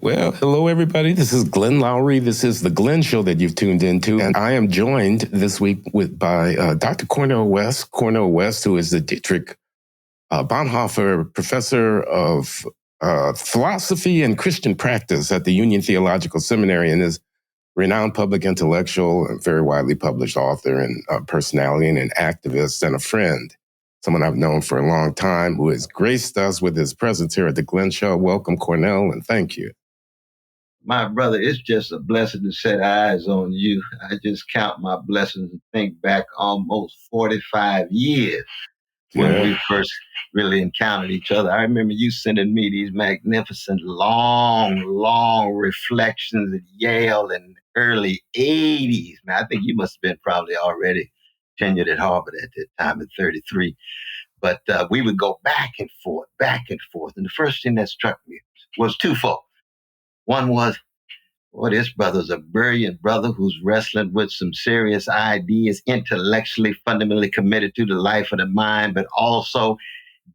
Well, hello, everybody. This is Glenn Loury. This is the Glenn Show that you've tuned into. And I am joined this week by Dr. Cornel West. Cornel West, who is the Dietrich Bonhoeffer Professor of Philosophy and Christian Practice at the Union Theological Seminary, and is renowned public intellectual and very widely published author and personality and an activist and a friend. Someone I've known for a long time who has graced us with his presence here at the Glenn Show. Welcome, Cornel, and thank you. My brother, it's just a blessing to set eyes on you. I just count my blessings and think back almost 45 years when we first really encountered each other. I remember you sending me these magnificent, long reflections at Yale in the early 80s. Man, I think you must have been probably already tenured at Harvard at that time at 33. But we would go back and forth. And the first thing that struck me was twofold. One was, well, this brother's a brilliant brother who's wrestling with some serious ideas, intellectually, fundamentally committed to the life of the mind, but also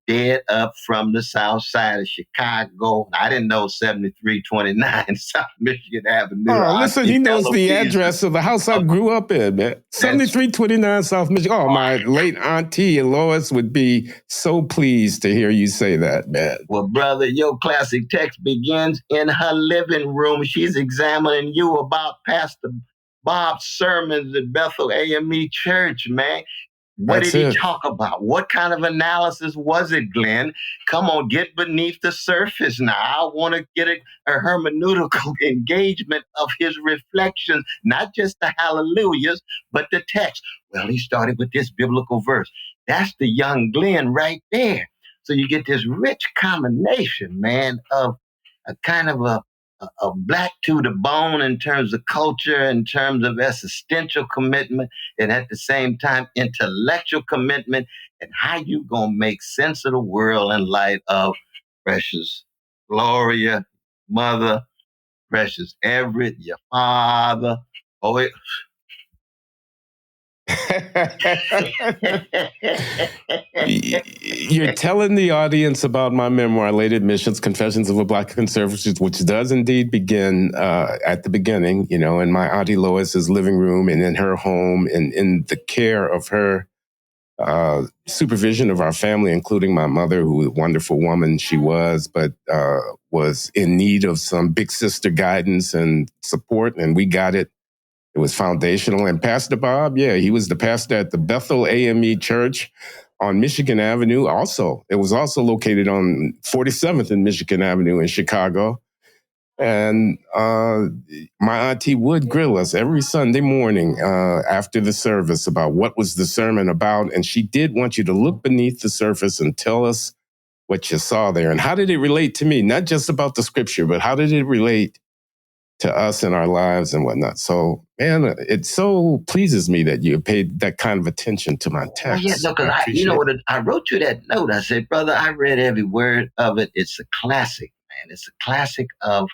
dead up from the south side of Chicago. I didn't know 7329 South Michigan Avenue. Oh, listen, he knows the address of the house I grew up in, man. 7329 South Michigan. Oh, my late auntie Lois would be so pleased to hear you say that, man. Well, brother, your classic text begins in her living room. She's examining you about Pastor Bob's sermons at Bethel AME Church, man. What did he talk about? What kind of analysis was it, Glenn? Come on, get beneath the surface now. I want to get a hermeneutical engagement of his reflections, not just the hallelujahs, but the text. Well, he started with this biblical verse. That's the young Glenn right there. So you get this rich combination, man, of a kind of a black to the bone in terms of culture, in terms of existential commitment, and at the same time, intellectual commitment, and how you gonna make sense of the world in light of precious Gloria, mother, precious Everett, your father. Oh, it. You're telling the audience about my memoir, Late Admissions, Confessions of a Black Conservative, which does indeed begin at the beginning, you know, in my auntie Lois's living room and in her home and in the care of her supervision of our family, including my mother, who was a wonderful woman she was, but was in need of some big sister guidance and support, and we got it. It was foundational. And Pastor Bob, he was the pastor at the Bethel AME Church on Michigan Avenue. It was also located on 47th and Michigan Avenue in Chicago. And my auntie would grill us every Sunday morning after the service about what was the sermon about. And she did want you to look beneath the surface and tell us what you saw there. And how did it relate to me? Not just about the scripture, but how did it relate to us in our lives and whatnot. So, man, it so pleases me that you paid that kind of attention to my text. Because I wrote you that note. I said, brother, I read every word of it. It's a classic, man. It's a classic of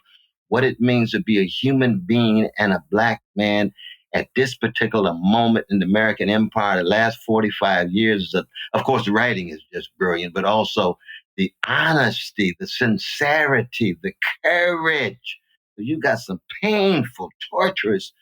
what it means to be a human being and a Black man at this particular moment in the American empire. The last 45 years, of course, the writing is just brilliant, but also the honesty, the sincerity, the courage. You got some painful, torturous,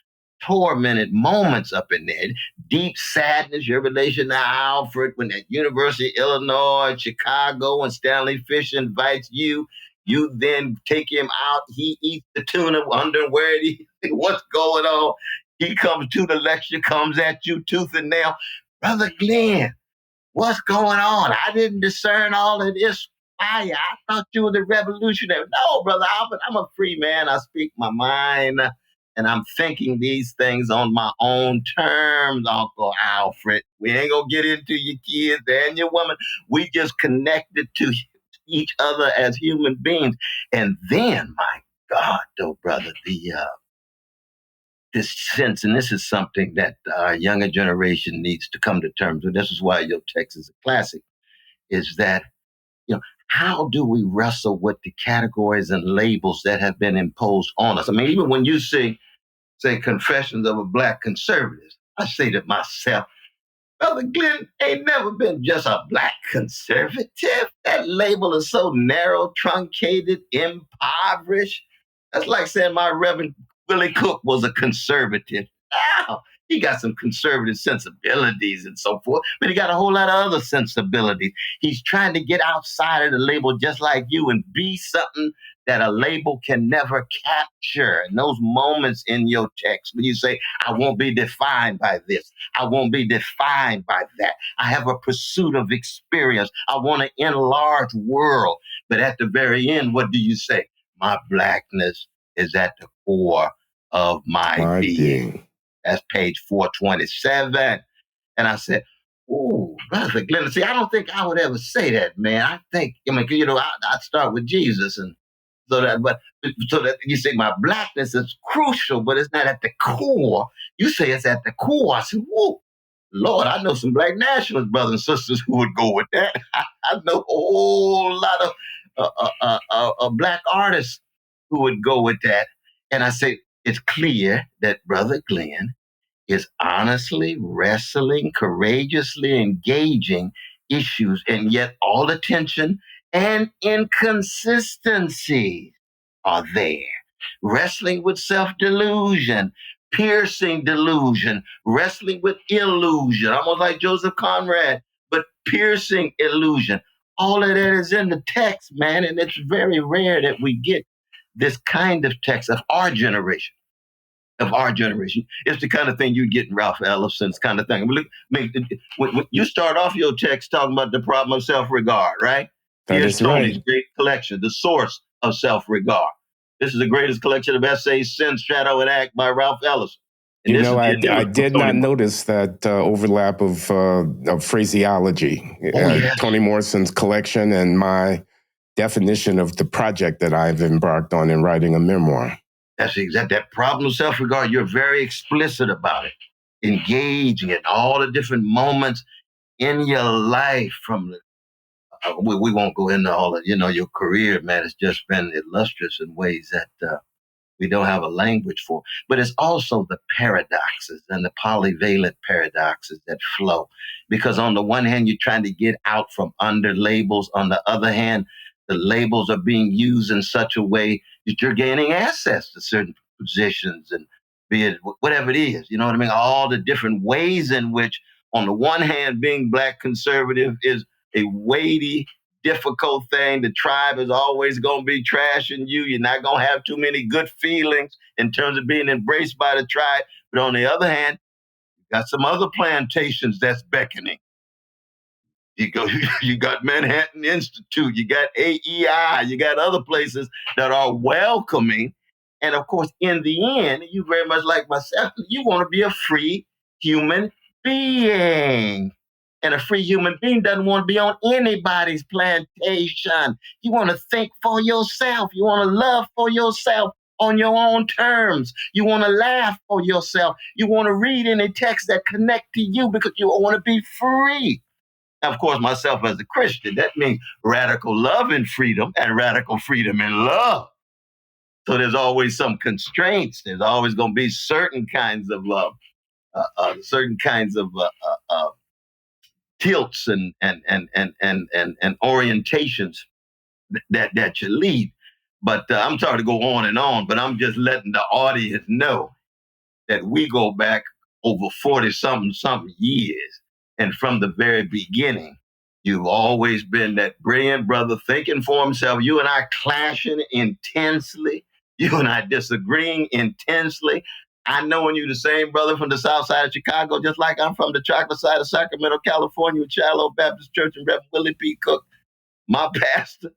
tormented moments up in there. Deep sadness, your relation to Alfred when at University of Illinois, Chicago, and Stanley Fish invites you. You then take him out. He eats the tuna, wondering what's going on. He comes to the lecture, comes at you tooth and nail. Brother Glenn, what's going on? I didn't discern all of this. I thought you were the revolutionary. No, Brother Alfred, I'm a free man. I speak my mind, and I'm thinking these things on my own terms, Uncle Alfred. We ain't going to get into your kids and your woman. We just connected to each other as human beings. And then, my God, though, brother, this sense, and this is something that our younger generation needs to come to terms with. This is why your text is a classic, is that, how do we wrestle with the categories and labels that have been imposed on us? I mean, even when you say Confessions of a Black Conservative, I say to myself, Brother Glenn ain't never been just a Black conservative. That label is so narrow, truncated, impoverished. That's like saying my Reverend Willie Cook was a conservative. Now, he got some conservative sensibilities and so forth, but he got a whole lot of other sensibilities. He's trying to get outside of the label just like you and be something that a label can never capture. And those moments in your text when you say, I won't be defined by this, I won't be defined by that. I have a pursuit of experience. I want an enlarged world. But at the very end, what do you say? My blackness is at the core of my being. That's page 427. And I said, "Ooh, Brother Glenn, see, I don't think I would ever say that, man. I think, I'd start with Jesus. And so that you say my blackness is crucial, but it's not at the core. You say it's at the core." I said, "Whoa, Lord, I know some black nationalist brothers and sisters who would go with that. I know a whole lot of black artists who would go with that." And I say, it's clear that Brother Glenn is honestly wrestling, courageously engaging issues, and yet all the tension and inconsistency are there. Wrestling with self-delusion, piercing delusion, wrestling with illusion, almost like Joseph Conrad, but piercing illusion. All of that is in the text, man, and it's very rare that we get this kind of text of our generation. It's the kind of thing you get in Ralph Ellison's kind of thing. When you start off your text talking about the problem of self-regard, right? Here's Tony's great collection, The Source of Self-Regard. This is the greatest collection of essays, Sin, Shadow, and Act by Ralph Ellison. And I did not notice that overlap of phraseology. Toni Morrison's collection and my definition of the project that I've embarked on in writing a memoir. That's that problem of self-regard. You're very explicit about it, engaging in all the different moments in your life. From we won't go into all of your career, man. It's just been illustrious in ways that we don't have a language for. But it's also the paradoxes and the polyvalent paradoxes that flow. Because on the one hand, you're trying to get out from under labels. On the other hand, the labels are being used in such a way that you're gaining access to certain positions, and be it whatever it is, you know what I mean? All the different ways in which, on the one hand, being Black conservative is a weighty, difficult thing. The tribe is always going to be trashing you. You're not going to have too many good feelings in terms of being embraced by the tribe. But on the other hand, you got some other plantations that's beckoning. You got Manhattan Institute, you got AEI, you got other places that are welcoming. And of course, in the end, you very much like myself, you want to be a free human being. And a free human being doesn't want to be on anybody's plantation. You want to think for yourself. You want to love for yourself on your own terms. You want to laugh for yourself. You want to read any text that connect to you because you want to be free. Now, of course, myself as a Christian, that means radical love and freedom and radical freedom and love. So there's always some constraints. There's always going to be certain kinds of tilts and orientations that you lead. But I'm sorry to go on and on, but I'm just letting the audience know that we go back over 40-something years. And from the very beginning, you've always been that brilliant brother thinking for himself. You and I clashing intensely. You and I disagreeing intensely. I knowing you the same brother from the south side of Chicago, just like I'm from the chocolate side of Sacramento, California, with Shiloh Baptist Church and Reverend Willie P. Cook, my pastor.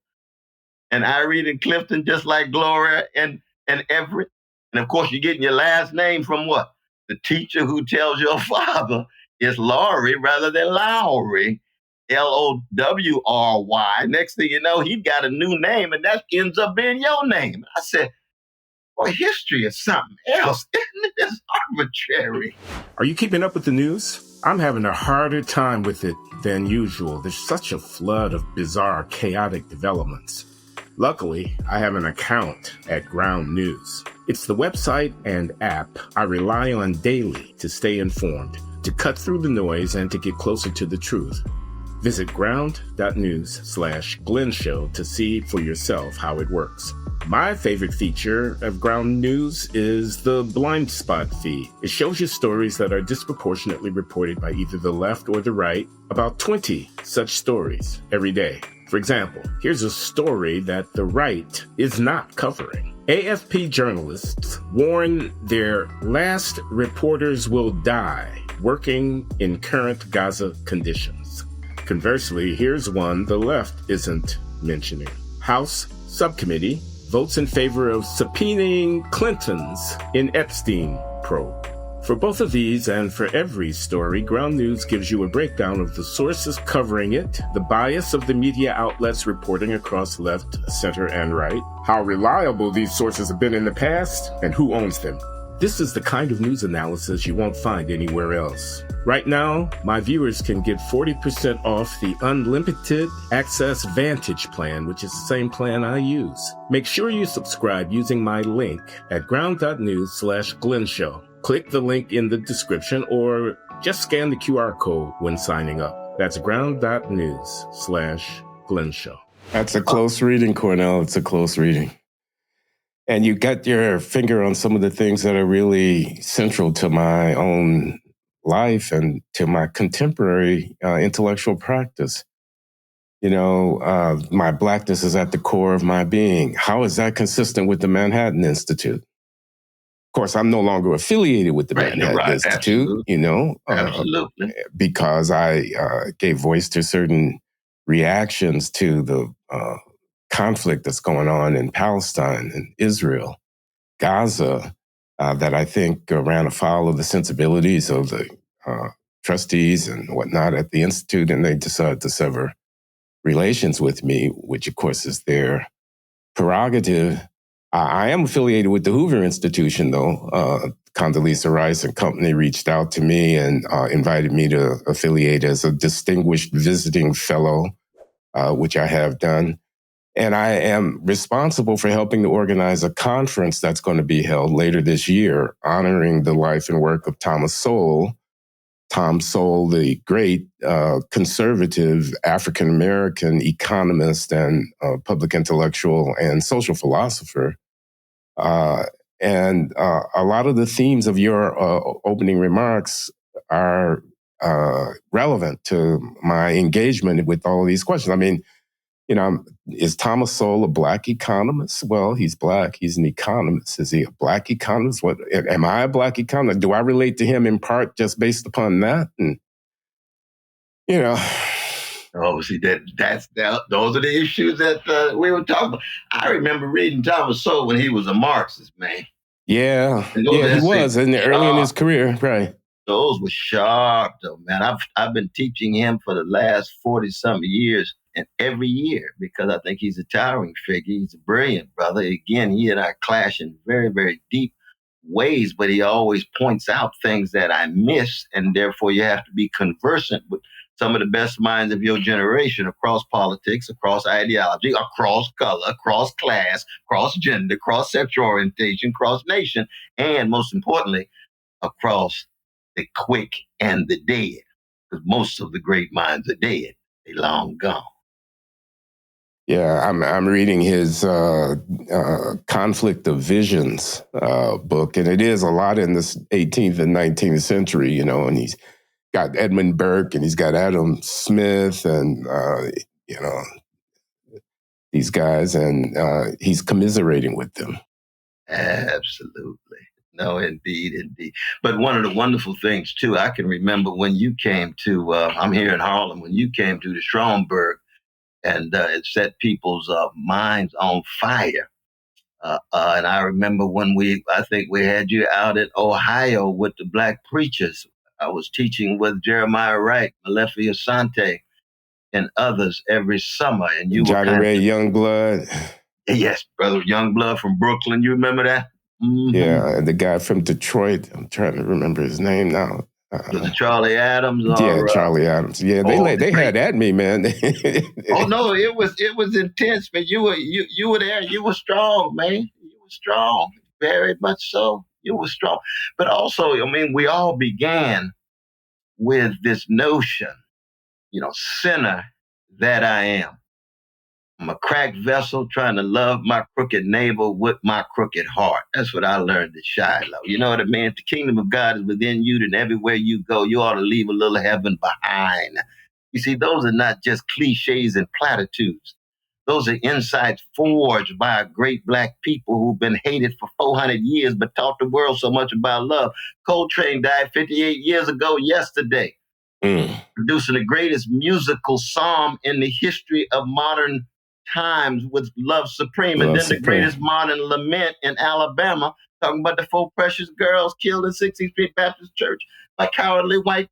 And Irene and Clifton, just like Gloria and Everett. And of course, you're getting your last name from what? The teacher who tells your father is Loury rather than Loury, Lowry. Next thing you know, he got a new name, and that ends up being your name. I said, boy, history is something else. Isn't it? It's arbitrary. Are you keeping up with the news? I'm having a harder time with it than usual. There's such a flood of bizarre, chaotic developments. Luckily, I have an account at Ground News. It's the website and app I rely on daily to stay informed, to cut through the noise and to get closer to the truth. Visit ground.news/Glenn Show to see for yourself how it works. My favorite feature of Ground News is the blind spot feed. It shows you stories that are disproportionately reported by either the left or the right, about 20 such stories every day. For example, here's a story that the right is not covering. AFP journalists warn their last reporters will die working in current Gaza conditions. Conversely, here's one the left isn't mentioning. House Subcommittee votes in favor of subpoenaing Clintons in Epstein probe. For both of these and for every story, Ground News gives you a breakdown of the sources covering it, the bias of the media outlets reporting across left, center, and right, how reliable these sources have been in the past, and who owns them. This is the kind of news analysis you won't find anywhere else. Right now, my viewers can get 40% off the Unlimited Access Vantage plan, which is the same plan I use. Make sure you subscribe using my link at ground.news/Glenn Show. Click the link in the description or just scan the QR code when signing up. That's ground.news/Glenn Show. That's a close reading, Cornel. It's a close reading. And you got your finger on some of the things that are really central to my own life and to my contemporary intellectual practice. My Blackness is at the core of my being. How is that consistent with the Manhattan Institute? Of course, I'm no longer affiliated with the Manhattan Institute, Absolutely. Because I gave voice to certain reactions to the conflict that's going on in Palestine and Israel, Gaza, that I think ran afoul of the sensibilities of the trustees and whatnot at the Institute, and they decided to sever relations with me, which of course is their prerogative. I am affiliated with the Hoover Institution, though. Condoleezza Rice and company reached out to me and invited me to affiliate as a distinguished visiting fellow, which I have done. And I am responsible for helping to organize a conference that's going to be held later this year, honoring the life and work of Thomas Sowell. Tom Sowell, the great conservative African-American economist and public intellectual and social philosopher. And a lot of the themes of your opening remarks are relevant to my engagement with all of these questions. I mean, is Thomas Sowell a Black economist? Well, he's Black. He's an economist. Is he a Black economist? What am I a Black economist? Do I relate to him in part just based upon that? And obviously, those are the issues that we were talking about. I remember reading Thomas Sowell when he was a Marxist, man. Yeah, he was early in his career, right? Those were sharp, though, man. I've been teaching him for the last 40-something years, and every year, because I think he's a towering figure. He's a brilliant brother. Again, he and I clash in very, very deep ways, but he always points out things that I miss, and therefore you have to be conversant with some of the best minds of your generation across politics, across ideology, across color, across class, across gender, across sexual orientation, across nation, and most importantly, across the quick and the dead, because most of the great minds are dead. They long gone. Yeah, I'm reading his Conflict of Visions book, and it is a lot in the 18th and 19th century, and he's got Edmund Burke and he's got Adam Smith and, these guys, and he's commiserating with them. Absolutely. No, indeed. But one of the wonderful things, too, I can remember when you came to, I'm here in Harlem, when you came to the Stromberg, and it set people's minds on fire. And I remember when I think we had you out in Ohio with the Black preachers. I was teaching with Jeremiah Wright, Malefi Asante, and others every summer. And you Johnny Ray Youngblood. Yes, brother Youngblood from Brooklyn. You remember that? Mm-hmm. Yeah, and the guy from Detroit. I'm trying to remember his name now. Was it Charlie Adams? Charlie Adams. Yeah, they had at me, man. Oh no, it was intense, man. You were there. You were strong, man. You were strong, very much so. You were strong, but also, I mean, we all began with this notion sinner that I am. I'm a cracked vessel trying to love my crooked neighbor with my crooked heart. That's what I learned at Shiloh. You know what I mean? If the kingdom of God is within you, then everywhere you go, you ought to leave a little heaven behind. You see, those are not just cliches and platitudes. Those are insights forged by great black people who've been hated for 400 years, but taught the world so much about love. Coltrane died 58 years ago yesterday, producing the greatest musical psalm in the history of modern times with Love Supreme. Love and then Supreme. The greatest modern lament in Alabama, talking about the 4 precious girls killed in 16th Street Baptist Church by cowardly white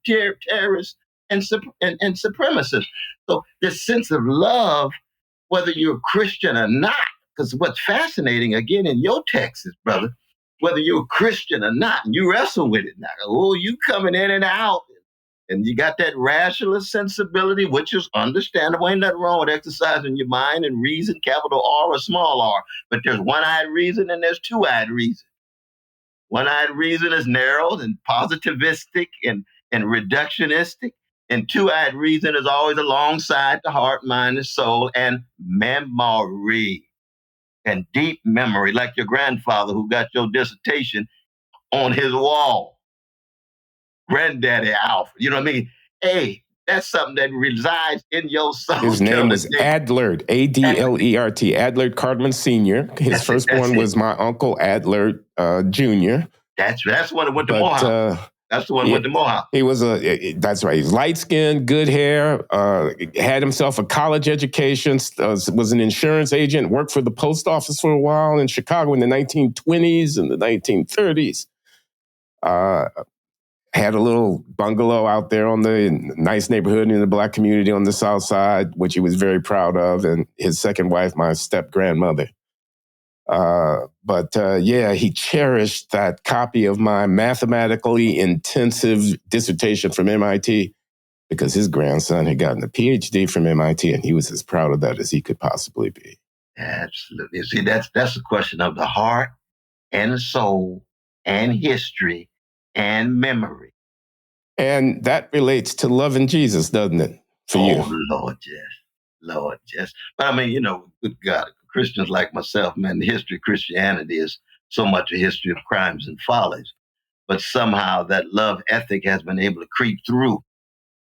terrorists and supremacists. So this sense of love, whether you're a Christian or not, because what's fascinating, again, in your text is, brother, whether you're a Christian or not, and you wrestle with it now. Oh, you coming in and out. And you got that rationalist sensibility, which is understandable. Ain't nothing wrong with exercising your mind and reason, capital R or small r. But there's one-eyed reason and there's two-eyed reason. One-eyed reason is narrow and positivistic and reductionistic. And two-eyed reason is always alongside the heart, mind, and soul, and memory and deep memory, like your grandfather who got your dissertation on his wall. Granddaddy Alfred. You know what I mean? Hey, that's something that resides in your soul. His name was Adlert, Adlert, Adlert Cartman Sr. His firstborn was my uncle Adlert Jr. That's the one that went to Mohawk. That's the one that went to Mohawk. He was that's right. He's light-skinned, good hair, had himself a college education, was an insurance agent, worked for the post office for a while in Chicago in the 1920s and the 1930s. Had a little bungalow out there on the nice neighborhood in the black community on the South Side, which he was very proud of. And his second wife, my step-grandmother. He cherished that copy of my mathematically intensive dissertation from MIT because his grandson had gotten a PhD from MIT and he was as proud of that as he could possibly be. Absolutely. See, that's a question of the heart and soul and history and memory. And that relates to loving Jesus, doesn't it? For you. Lord, yes. But I mean, good God, Christians like myself, man, the history of Christianity is so much a history of crimes and follies. But somehow that love ethic has been able to creep through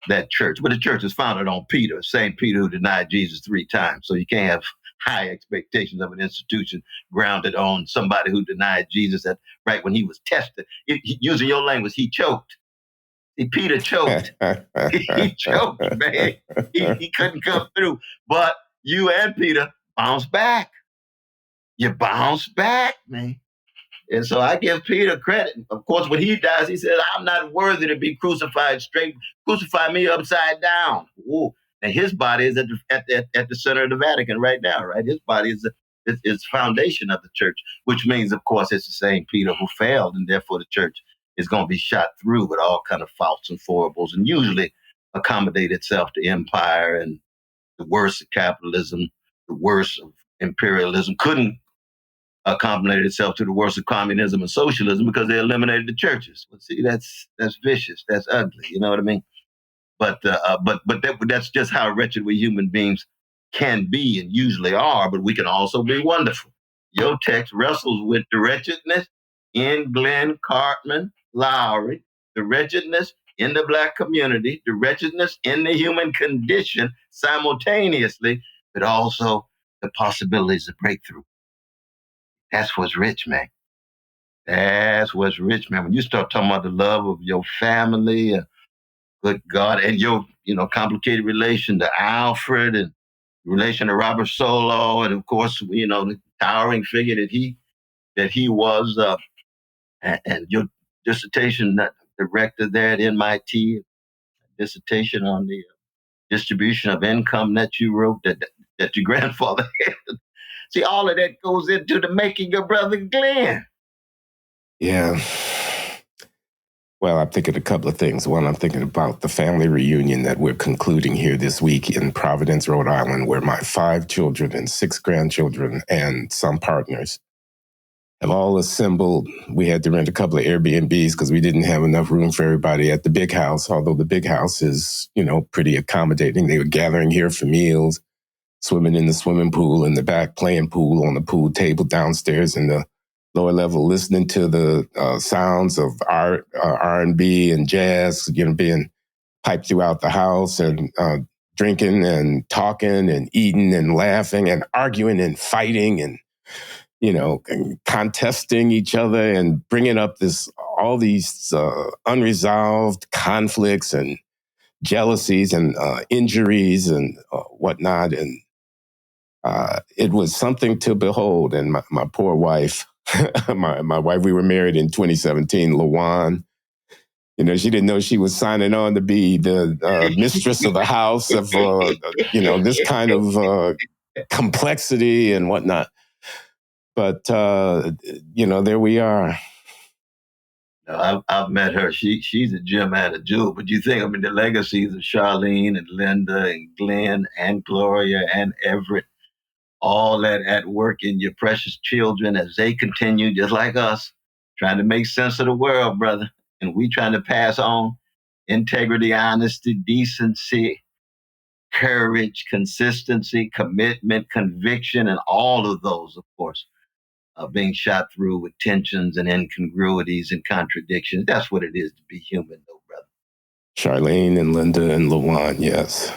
that church. But the church is founded on Peter, St. Peter, who denied Jesus 3 times. So you can't have high expectations of an institution grounded on somebody who denied Jesus right when he was tested. Using your language, he choked. Peter choked. He choked, man. He couldn't come through. But you and Peter bounced back. You bounced back, man. And so I give Peter credit. Of course, when he dies, he says, I'm not worthy to be crucified straight. Crucify me upside down. Ooh. And his body is at the center of the Vatican right now, right? His body is the foundation of the church, which means, of course, it's the same Peter who failed, and therefore the church is going to be shot through with all kind of faults and foibles, and usually accommodate itself to empire and the worst of capitalism, the worst of imperialism. Couldn't accommodate itself to the worst of communism and socialism because they eliminated the churches. Well, see, that's vicious. That's ugly. You know what I mean? But that's just how wretched we human beings can be and usually are. But we can also be wonderful. Your text wrestles with the wretchedness in Glenn Cartman Loury, the wretchedness in the black community, the wretchedness in the human condition simultaneously, but also the possibilities of breakthrough. That's what's rich, man. That's what's rich, man. When you start talking about the love of your family, good God, and your complicated relation to Alfred and relation to Robert Solow, and of course, the towering figure that he was, and your dissertation director there at MIT, dissertation on the distribution of income that you wrote that your grandfather had. See, all of that goes into the making of Brother Glenn. Yeah. Well, I'm thinking a couple of things. One, I'm thinking about the family reunion that we're concluding here this week in Providence, Rhode Island, where my 5 children and 6 grandchildren and some partners have all assembled. We had to rent a couple of Airbnbs because we didn't have enough room for everybody at the big house, although the big house is, pretty accommodating. They were gathering here for meals, swimming in the swimming pool in the back, playing pool on the pool table downstairs in the lower level, listening to the sounds of R&B and jazz, being piped throughout the house, and drinking and talking and eating and laughing and arguing and fighting and contesting each other and bringing up all these unresolved conflicts and jealousies and injuries and whatnot. And it was something to behold. And my poor wife, my wife, we were married in 2017, Lawan. She didn't know she was signing on to be the mistress of the house of, this kind of complexity and whatnot. But, there we are. I've met her. She's a gem and a jewel. But you think, the legacies of Charlene and Linda and Glenn and Gloria and Everett, all that at work in your precious children as they continue, just like us, trying to make sense of the world, brother. And we trying to pass on integrity, honesty, decency, courage, consistency, commitment, conviction, and all of those, of course, being shot through with tensions and incongruities and contradictions. That's what it is to be human, though, brother. Charlene and Linda and Lawan, yes.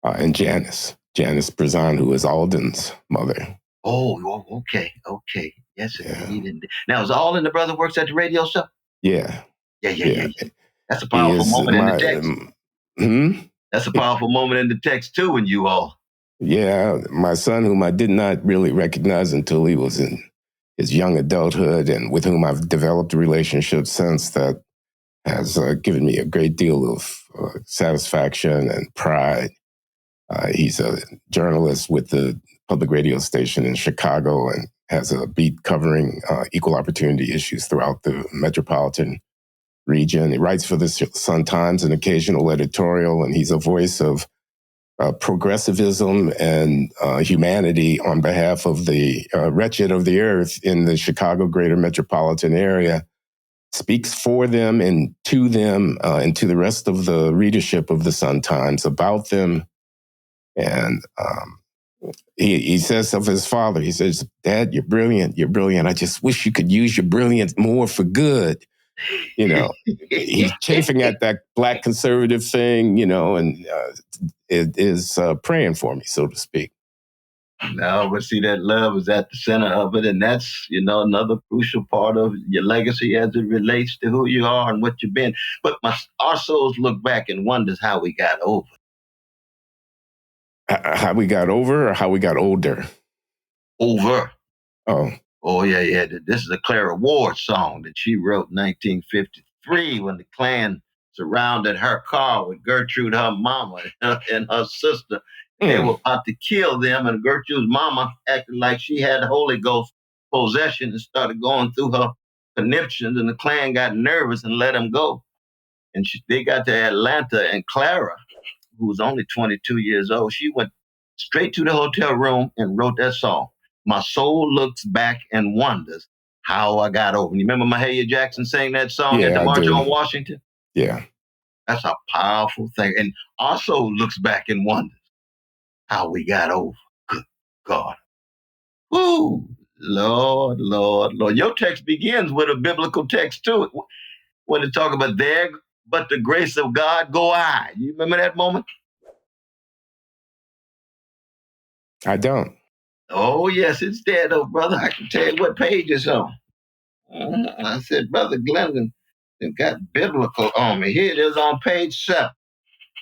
And Janice Brazan, who is Alden's mother. Oh, okay. Yes, indeed. Now, is Alden the brother works at the radio show? Yeah. Yeah. That's a powerful moment in the text. That's a powerful moment in the text, too, when you all. Yeah, my son, whom I did not really recognize until he was in his young adulthood, and with whom I've developed a relationship since, that has given me a great deal of satisfaction and pride. He's a journalist with the public radio station in Chicago and has a beat covering equal opportunity issues throughout the metropolitan region. He writes for the Sun-Times, an occasional editorial, and he's a voice of progressivism and humanity on behalf of the wretched of the earth in the Chicago greater metropolitan area. Speaks for them and to the rest of the readership of the Sun-Times about them. And he says of his father, he says, "Dad, you're brilliant. You're brilliant. I just wish you could use your brilliance more for good." He's chafing at that black conservative thing, and it is praying for me, so to speak. No, but see, that love is at the center of it. And that's, another crucial part of your legacy as it relates to who you are and what you've been. But our souls look back and wonders how we got over. How we got over or how we got older? Over. Oh, yeah. This is a Clara Ward song that she wrote in 1953 when the Klan surrounded her car with Gertrude, her mama, and her sister. They were about to kill them, and Gertrude's mama acted like she had the Holy Ghost possession and started going through her conniptions, and the Klan got nervous and let them go. And they got to Atlanta, and Clara, who was only 22 years old, she went straight to the hotel room and wrote that song. My soul looks back and wonders how I got over. You remember Mahalia Jackson sang that song at the March on Washington? Yeah. That's a powerful thing. And our soul looks back and wonders how we got over. Good God. Woo! Lord. Your text begins with a biblical text too. When they talk about there, but the grace of God go I. You remember that moment? I don't. Oh, yes, it's there, though, brother. I can tell you what page it's on. I said, Brother Glendon got biblical on me. Here it is on page 7.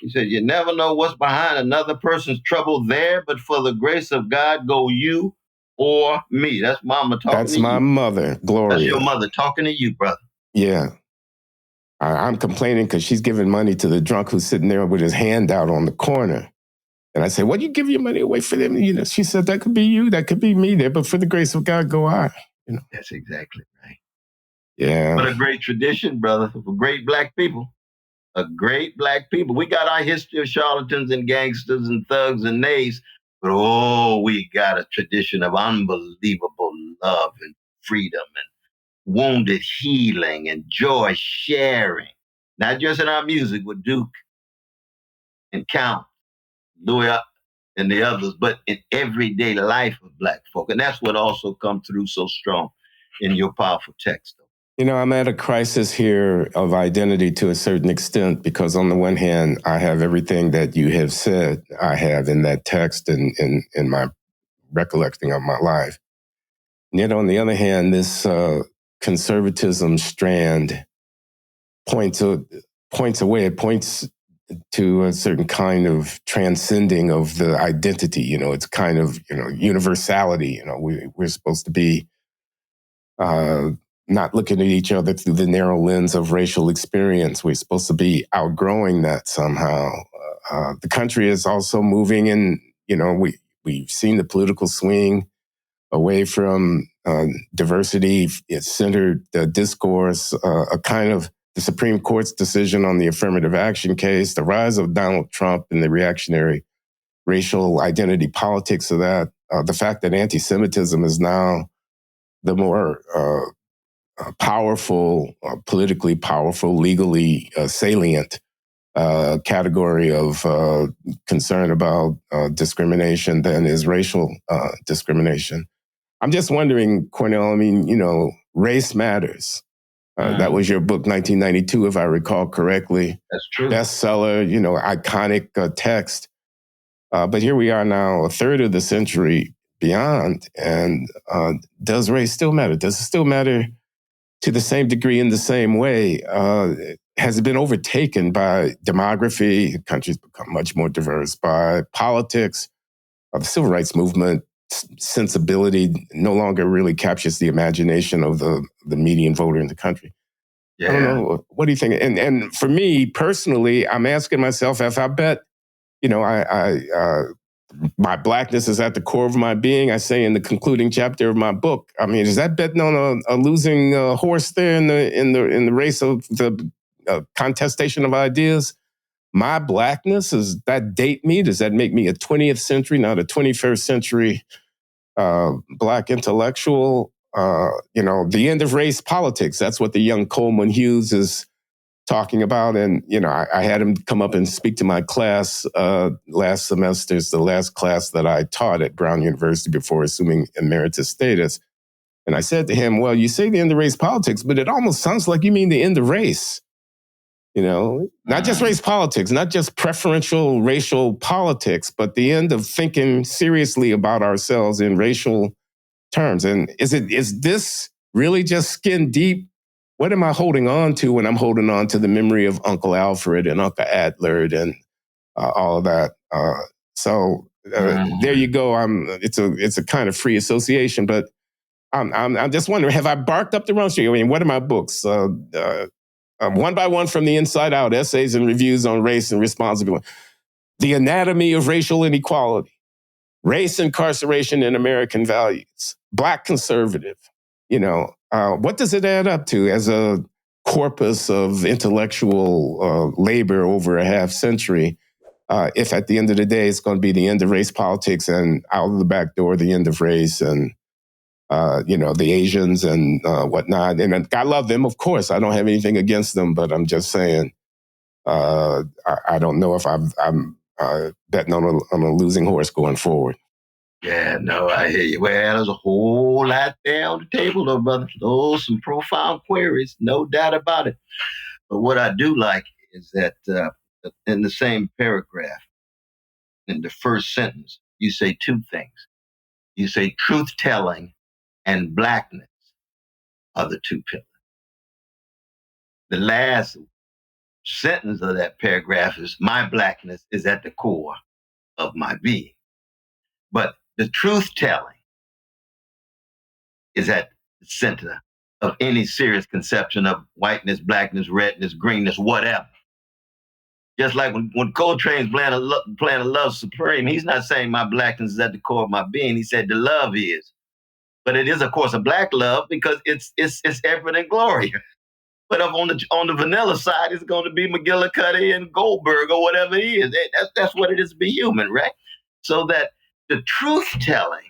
He said, you never know what's behind another person's trouble there, but for the grace of God, go you or me. That's mama talking to you. That's my mother, Gloria. That's your mother talking to you, brother. Yeah. I'm complaining because she's giving money to the drunk who's sitting there with his hand out on the corner. And I said, "What do you give your money away for them?" She said, "That could be you, that could be me there, but for the grace of God, go I." That's exactly right. Yeah. What a great tradition, brother, for great black people. A great black people. We got our history of charlatans and gangsters and thugs and knaves, but we got a tradition of unbelievable love and freedom and wounded healing and joy sharing, not just in our music with Duke and Count, Loury, and the others, but in everyday life of Black folk. And that's what also come through so strong in your powerful text. You know, I'm at a crisis here of identity to a certain extent, because on the one hand, I have everything that you have said I have in that text and in my recollecting of my life. And yet on the other hand, this conservatism strand points away. It points to a certain kind of transcending of the identity. You know, it's kind of, universality. You know, we're supposed to be not looking at each other through the narrow lens of racial experience. We're supposed to be outgrowing that somehow. The country is also moving in, we've seen the political swing away from diversity-centered discourse, a kind of the Supreme Court's decision on the affirmative action case, the rise of Donald Trump and the reactionary racial identity politics of that, the fact that anti-Semitism is now the more powerful, politically powerful, legally salient category of concern about discrimination than is racial discrimination. I'm just wondering, Cornel, I mean, race matters. That was your book, 1992, if I recall correctly. That's true. Bestseller, iconic text. But here we are now, a third of the century beyond. And does race still matter? Does it still matter to the same degree in the same way? Has it been overtaken by demography? The country's become much more diverse. By politics, the civil rights movement sensibility no longer really captures the imagination of the median voter in the country. Yeah. I don't know. What do you think? And for me personally, I'm asking myself, if I bet, my blackness is at the core of my being, I say in the concluding chapter of my book. I mean, is that betting on a losing horse there in the race of the contestation of ideas? My blackness, does that date me? Does that make me a 20th century, not a 21st century Black intellectual? The end of race politics. That's what the young Coleman Hughes is talking about. And, I had him come up and speak to my class last semester. It's the last class that I taught at Brown University before assuming emeritus status. And I said to him, well, you say the end of race politics, but it almost sounds like you mean the end of race. Not just race politics, not just preferential racial politics, but the end of thinking seriously about ourselves in racial terms. And is this really just skin deep? What am I holding on to when I'm holding on to the memory of Uncle Alfred and Uncle Adler and all of that? There you go. It's a kind of free association, but I'm just wondering, have I barked up the wrong tree? I mean, what are my books? One by One from the Inside Out, Essays and Reviews on Race and Responsibility. The Anatomy of Racial Inequality. Race, Incarceration, and American Values. Black Conservative. What does it add up to as a corpus of intellectual labor over a half century? If at the end of the day, it's going to be the end of race politics and out of the back door, the end of race and the Asians and whatnot. And I love them, of course. I don't have anything against them, but I'm just saying, I don't know if I'm betting on a losing horse going forward. Yeah, no, I hear you. Well, there's a whole lot there on the table, though, brother. Those some profound queries, no doubt about it. But what I do like is that in the same paragraph, in the first sentence, you say two things. You say truth-telling and blackness are the two pillars. The last sentence of that paragraph is, my blackness is at the core of my being. But the truth-telling is at the center of any serious conception of whiteness, blackness, redness, greenness, whatever. Just like when Coltrane's playing a Love Supreme, he's not saying my blackness is at the core of my being. He said the love is. But it is, of course, a black love because it's effort and glory. But on the vanilla side, it's going to be McGillicuddy and Goldberg or whatever he is. That's what it is to be human, right? So that the truth-telling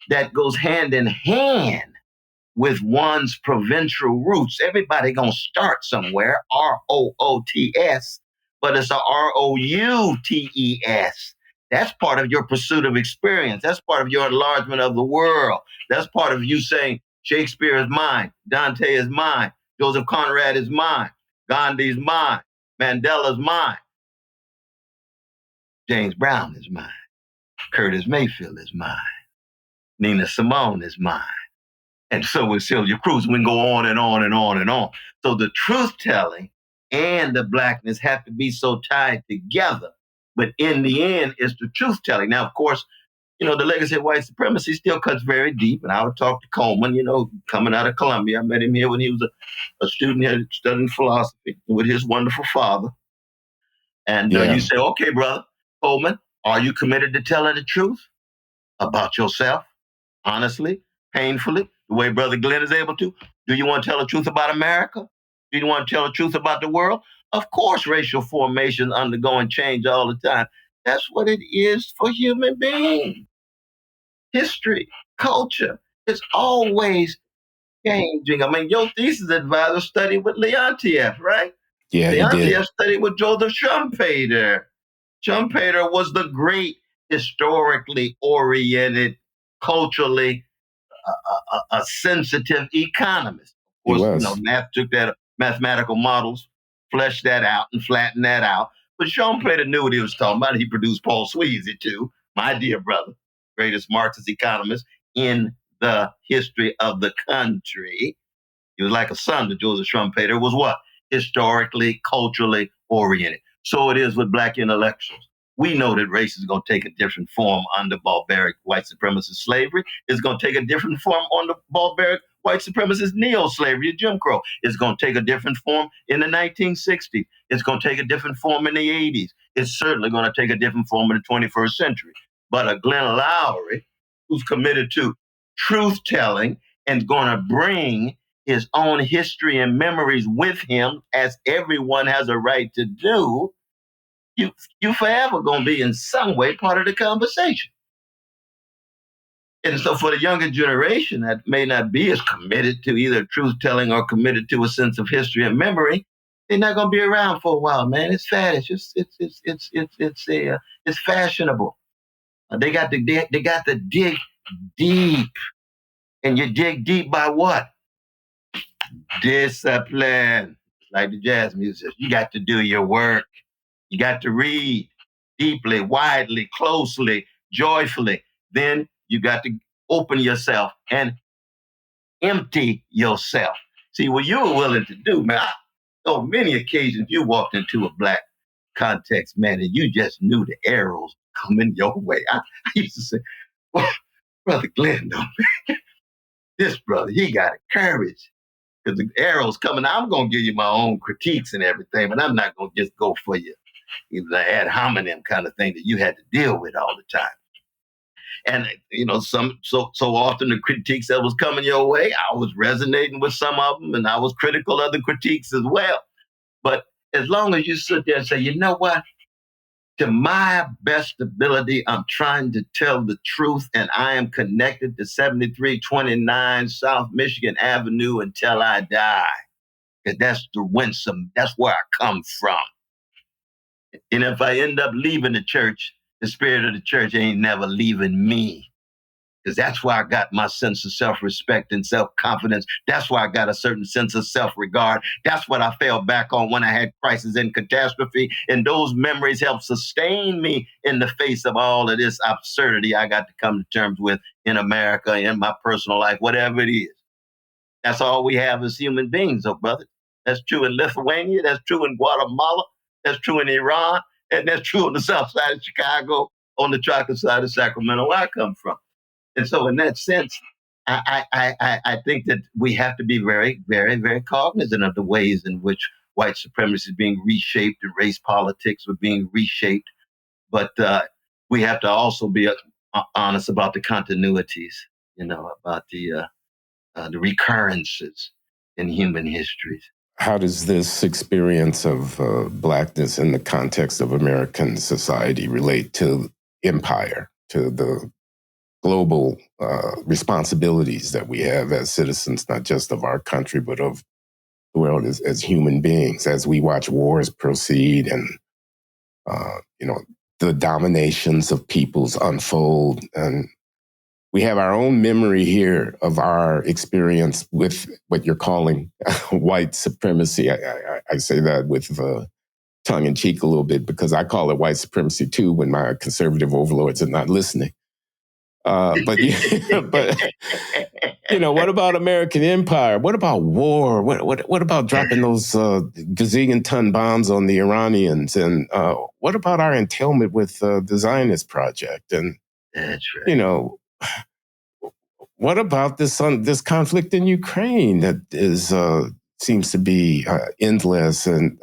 that goes hand in hand with one's provincial roots. Everybody gonna start somewhere, ROOTS, but it's a ROUTES. That's part of your pursuit of experience. That's part of your enlargement of the world. That's part of you saying Shakespeare is mine, Dante is mine, Joseph Conrad is mine, Gandhi's mine, Mandela's mine, James Brown is mine, Curtis Mayfield is mine, Nina Simone is mine. And so is Celia Cruz. We can go on and on and on and on. So the truth telling and the blackness have to be so tied together. But in the end, it's the truth telling. Now, of course, the legacy of white supremacy still cuts very deep. And I would talk to Coleman, coming out of Columbia. I met him here when he was a student here studying philosophy with his wonderful father. And you say, okay, brother, Coleman, are you committed to telling the truth about yourself? Honestly, painfully, the way Brother Glenn is able to? Do you want to tell the truth about America? Do you want to tell the truth about the world? Of course, racial formation undergoing change all the time. That's what it is for human beings. History, culture, is always changing. I mean, your thesis advisor studied with Leontiev, right? Yeah, Leontiev studied with Joseph Schumpeter. Schumpeter was the great historically oriented, culturally a sensitive economist. Of course, math took that mathematical models, fleshed that out and flattened that out. But Schumpeter knew what he was talking about. He produced Paul Sweezy too, my dear brother, greatest Marxist economist in the history of the country. He was like a son to Joseph Schumpeter. Was what? Historically, culturally oriented. So it is with black intellectuals. We know that race is going to take a different form under barbaric white supremacist slavery. It's going to take a different form under barbaric white supremacist neo-slavery, Jim Crow. It's going to take a different form in the 1960s. It's going to take a different form in the 80s. It's certainly going to take a different form in the 21st century. But a Glenn Loury, who's committed to truth-telling and going to bring his own history and memories with him, as everyone has a right to do, you forever going to be in some way part of the conversation. And so for the younger generation that may not be as committed to either truth-telling or committed to a sense of history and memory, they're not going to be around for a while, man. It's faddish. It's fashionable. They got to dig deep. And you dig deep by what? Discipline. Like the jazz musicians. You got to do your work. You got to read deeply, widely, closely, joyfully. Then you got to open yourself and empty yourself. See, what you were willing to do, man, on many occasions you walked into a black context, man, and you just knew the arrows coming your way. I used to say, well, Brother Glenn, this brother, he got courage. Because the arrows coming, I'm going to give you my own critiques and everything, but I'm not going to just go for you. It was an ad hominem kind of thing that you had to deal with all the time. And, so often the critiques that was coming your way, I was resonating with some of them and I was critical of the critiques as well. But as long as you sit there and say, you know what? To my best ability, I'm trying to tell the truth and I am connected to 7329 South Michigan Avenue until I die. Because that's the winsome, that's where I come from. And if I end up leaving the church, the spirit of the church ain't never leaving me. Because that's why I got my sense of self-respect and self-confidence. That's why I got a certain sense of self-regard. That's what I fell back on when I had crisis and catastrophe. And those memories help sustain me in the face of all of this absurdity I got to come to terms with in America, in my personal life, whatever it is. That's all we have as human beings, brother. That's true in Lithuania. That's true in Guatemala. That's true in Iran. And that's true on the south side of Chicago, on the chocolate side of Sacramento, where I come from. And so in that sense, I think that we have to be very, very, very cognizant of the ways in which white supremacy is being reshaped and race politics are being reshaped. But we have to also be honest about the continuities, about the recurrences in human histories. How does this experience of blackness in the context of American society relate to empire, to the global responsibilities that we have as citizens, not just of our country, but of the world as human beings, as we watch wars proceed and, the dominations of peoples unfold. And we have our own memory here of our experience with what you're calling white supremacy. I say that with tongue in cheek a little bit because I call it white supremacy too when my conservative overlords are not listening. But what about American empire? What about war? What about dropping those gazillion ton bombs on the Iranians? And what about our entailment with the Zionist project? And that's right. What about this conflict in Ukraine that seems to be endless and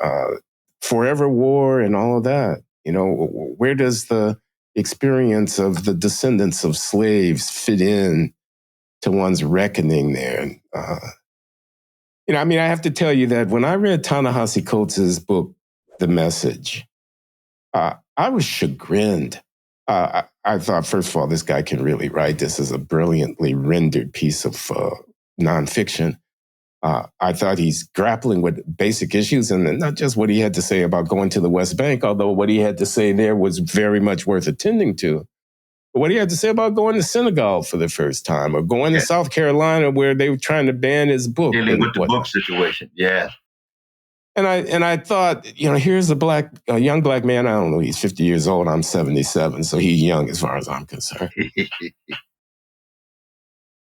forever war and all of that? Where does the experience of the descendants of slaves fit in to one's reckoning there? I have to tell you that when I read Ta-Nehisi Coates' book, The Message, I was chagrined. I thought, first of all, this guy can really write. This is a brilliantly rendered piece of nonfiction. I thought he's grappling with basic issues and not just what he had to say about going to the West Bank, although what he had to say there was very much worth attending to. But what he had to say about going to Senegal for the first time or going to South Carolina where they were trying to ban his book. Dealing with the book situation, yeah. And I thought, here's a young black man. I don't know, he's 50 years old. I'm 77, so he's young as far as I'm concerned.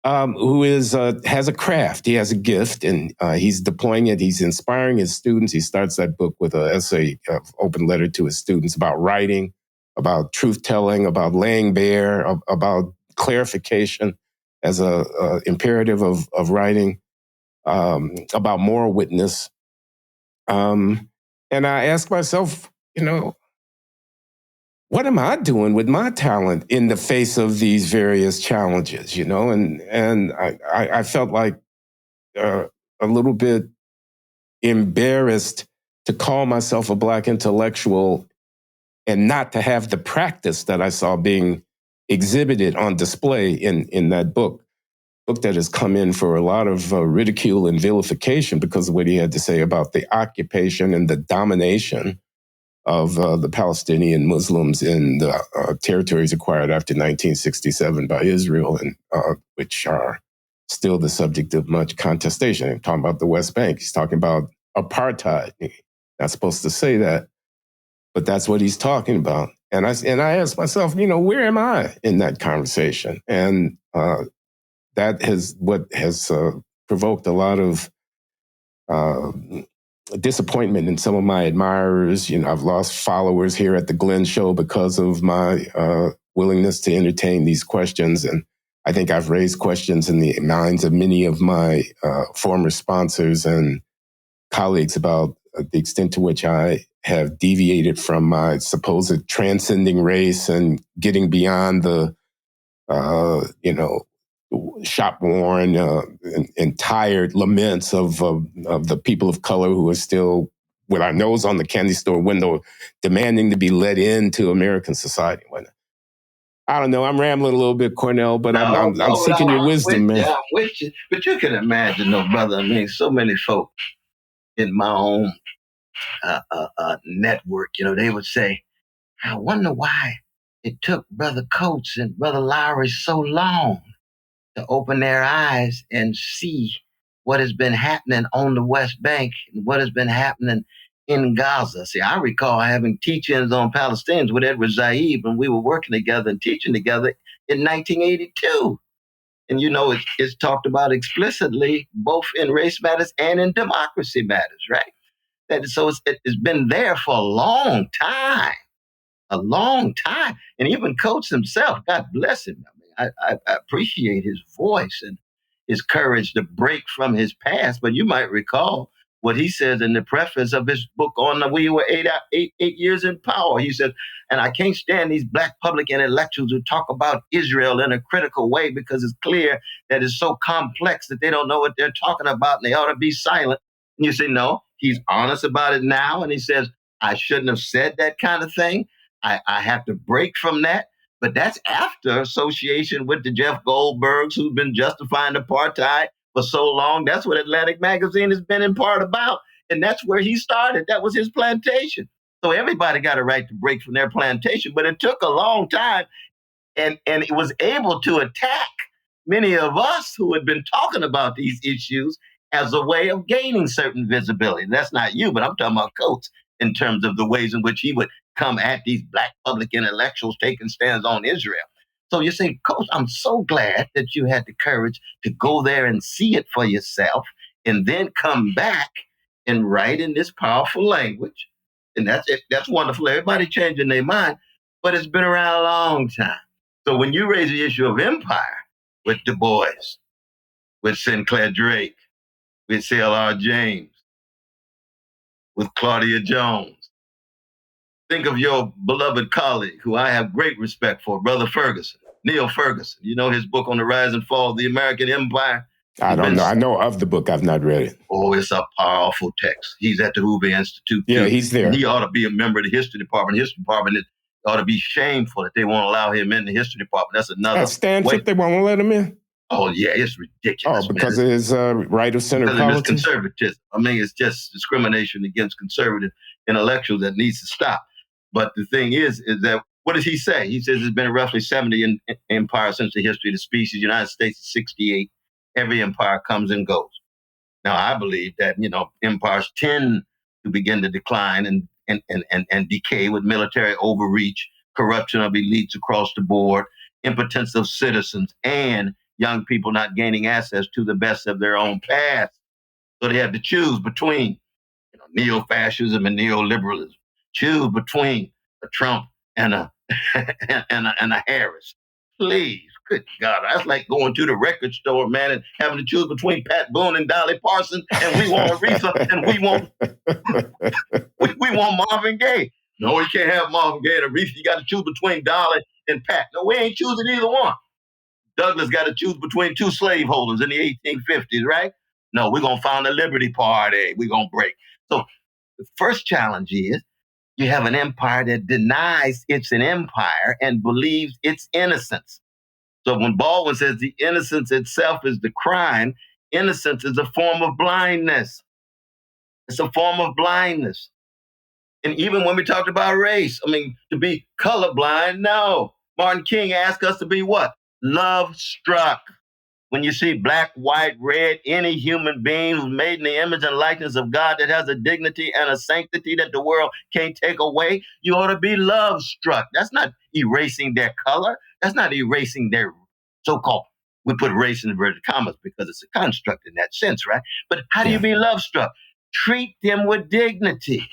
Who has a craft. He has a gift, and he's deploying it. He's inspiring his students. He starts that book with an essay, open letter to his students about writing, about truth-telling, about laying bare, about clarification as a imperative of writing, about moral witness. And I ask myself, what am I doing with my talent in the face of these various challenges, And I felt like a little bit embarrassed to call myself a Black intellectual and not to have the practice that I saw being exhibited on display in that book that has come in for a lot of ridicule and vilification because of what he had to say about the occupation and the domination of the Palestinian Muslims in the territories acquired after 1967 by Israel, and which are still the subject of much contestation. I'm talking about the West Bank. He's talking about apartheid. He's not supposed to say that, but that's what he's talking about. And I asked myself, where am I in that conversation? And that has provoked a lot of disappointment in some of my admirers. I've lost followers here at the Glenn Show because of my willingness to entertain these questions. And I think I've raised questions in the minds of many of my former sponsors and colleagues about the extent to which I have deviated from my supposed transcending race and getting beyond the, shop-worn and tired laments of the people of color who are still with our nose on the candy store window demanding to be let into American society. I don't know. I'm rambling a little bit, Cornel, but I'm seeking your wisdom, man. I'm with you. But you can imagine, brother. I mean, so many folk in my own network, they would say, I wonder why it took Brother Coates and Brother Loury so long to open their eyes and see what has been happening on the West Bank and what has been happening in Gaza. See, I recall having teach-ins on Palestinians with Edward Zaid when we were working together and teaching together in 1982. And it's talked about explicitly both in race matters and in democracy matters, right? So it's been there for a long time. And even Coates himself, God bless him. I appreciate his voice and his courage to break from his past. But you might recall what he says in the preface of his book on We Were 8 Years in Power. He said, and I can't stand these Black public intellectuals who talk about Israel in a critical way because it's clear that it's so complex that they don't know what they're talking about and they ought to be silent. And you say, no, he's honest about it now. And he says, I shouldn't have said that kind of thing. I have to break from that. But that's after association with the Jeff Goldbergs who've been justifying apartheid for so long. That's what Atlantic Magazine has been in part about. And that's where he started. That was his plantation. So everybody got a right to break from their plantation, but it took a long time. And it was able to attack many of us who had been talking about these issues as a way of gaining certain visibility. That's not you, but I'm talking about Coates in terms of the ways in which he would come at these black public intellectuals taking stands on Israel. So you say, Coach, I'm so glad that you had the courage to go there and see it for yourself and then come back and write in this powerful language. And that's it. That's wonderful. Everybody changing their mind, but it's been around a long time. So when you raise the issue of empire with Du Bois, with Sinclair Drake, with C.L.R. James, with Claudia Jones, think of your beloved colleague, who I have great respect for, Brother Ferguson, Neil Ferguson. You know his book on the rise and fall of the American empire? I don't know. I know of the book. I've not read it. Oh, it's a powerful text. He's at the Hoover Institute. Yeah, he's there. And he ought to be a member of the history department. The history department ought to be shameful that they won't allow him in the history department. That's another. At Stanford, they won't let him in? Oh, yeah, it's ridiculous. Oh, because of his right of center politics? Because of his conservatism. I mean, it's just discrimination against conservative intellectuals that needs to stop. But the thing is that, what does he say? He says there's been roughly 70 empires since the history of the species. The United States is 68. Every empire comes and goes. Now, I believe that, empires tend to begin to decline and decay with military overreach, corruption of elites across the board, impotence of citizens, and young people not gaining access to the best of their own past. So they have to choose between neo-fascism and neoliberalism. Choose between a Trump and a and a Harris. Please, good God, that's like going to the record store, man, and having to choose between Pat Boone and Dolly Parton, and we want Aretha, and we want Marvin Gaye. No, you can't have Marvin Gaye and Aretha. You got to choose between Dolly and Pat. No, we ain't choosing either one. Douglas got to choose between two slaveholders in the 1850s, right? No, we're going to found the Liberty Party. We're going to break. So the first challenge is you have an empire that denies it's an empire and believes it's innocence. So when Baldwin says the innocence itself is the crime, innocence is a form of blindness. It's a form of blindness. And even when we talked about race, to be colorblind, no. Martin King asked us to be what? Love struck. When you see black, white, red, any human being who's made in the image and likeness of God that has a dignity and a sanctity that the world can't take away, you ought to be love struck. That's not erasing their color. That's not erasing their so-called, we put race in inverted commas because it's a construct in that sense, right? But how do you be love struck? Treat them with dignity.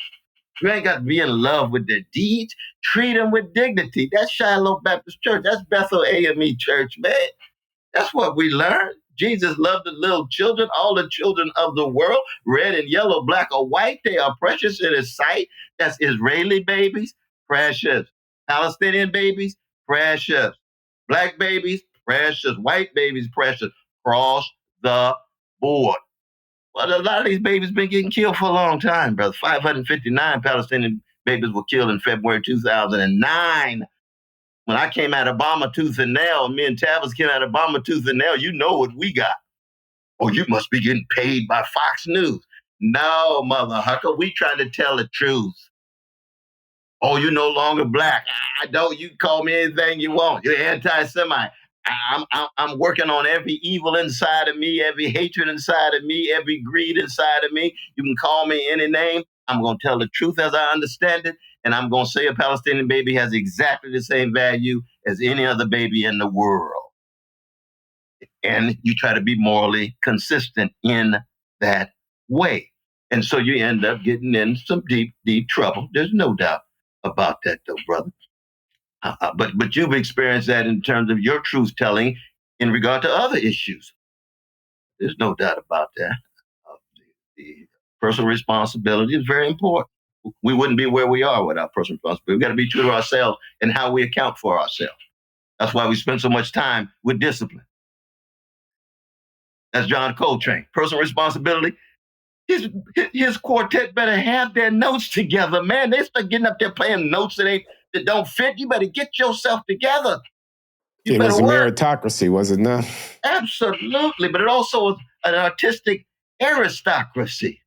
You ain't got to be in love with their deeds. Treat them with dignity. That's Shiloh Baptist Church. That's Bethel AME Church, man. That's what we learned. Jesus loved the little children, all the children of the world, red and yellow, black or white. They are precious in his sight. That's Israeli babies, precious. Palestinian babies, precious. Black babies, precious. White babies, precious. Across the board. Well, a lot of these babies been getting killed for a long time, brother. 559 Palestinian babies were killed in February 2009. When I came out of Obama tooth and nail, me and Tavis came out of Obama tooth and nail, you know what we got. Oh, you must be getting paid by Fox News. No, mother hucker, we trying to tell the truth. Oh, you're no longer black. I don't. You call me anything you want. You're anti-Semite. I'm working on every evil inside of me, every hatred inside of me, every greed inside of me. You can call me any name. I'm going to tell the truth as I understand it. And I'm going to say a Palestinian baby has exactly the same value as any other baby in the world. And you try to be morally consistent in that way. And so you end up getting in some deep, deep trouble. There's no doubt about that, though, brother. But you've experienced that in terms of your truth telling in regard to other issues. There's no doubt about that. The personal responsibility is very important. We wouldn't be where we are without personal responsibility. We've got to be true to ourselves and how we account for ourselves. That's why we spend so much time with discipline. That's John Coltrane. Personal responsibility. His quartet better have their notes together, man. They start getting up there playing notes that ain't that don't fit, you better get yourself together. You It better was a work. meritocracy, was it not? Absolutely. But it also was an artistic aristocracy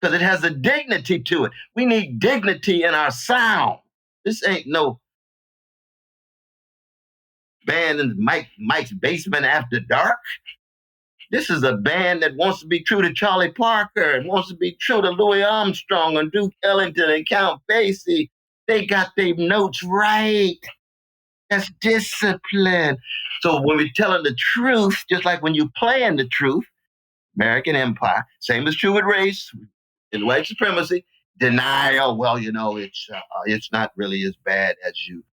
because it has a dignity to it. We need dignity in our sound. This ain't no band in Mike's basement after dark. This is a band that wants to be true to Charlie Parker and wants to be true to Louis Armstrong and Duke Ellington and Count Basie. They got their notes right. That's discipline. So when we're telling the truth, just like when you playing the truth, American empire, same is true with race, in white supremacy, denial. Well, it's not really as bad as you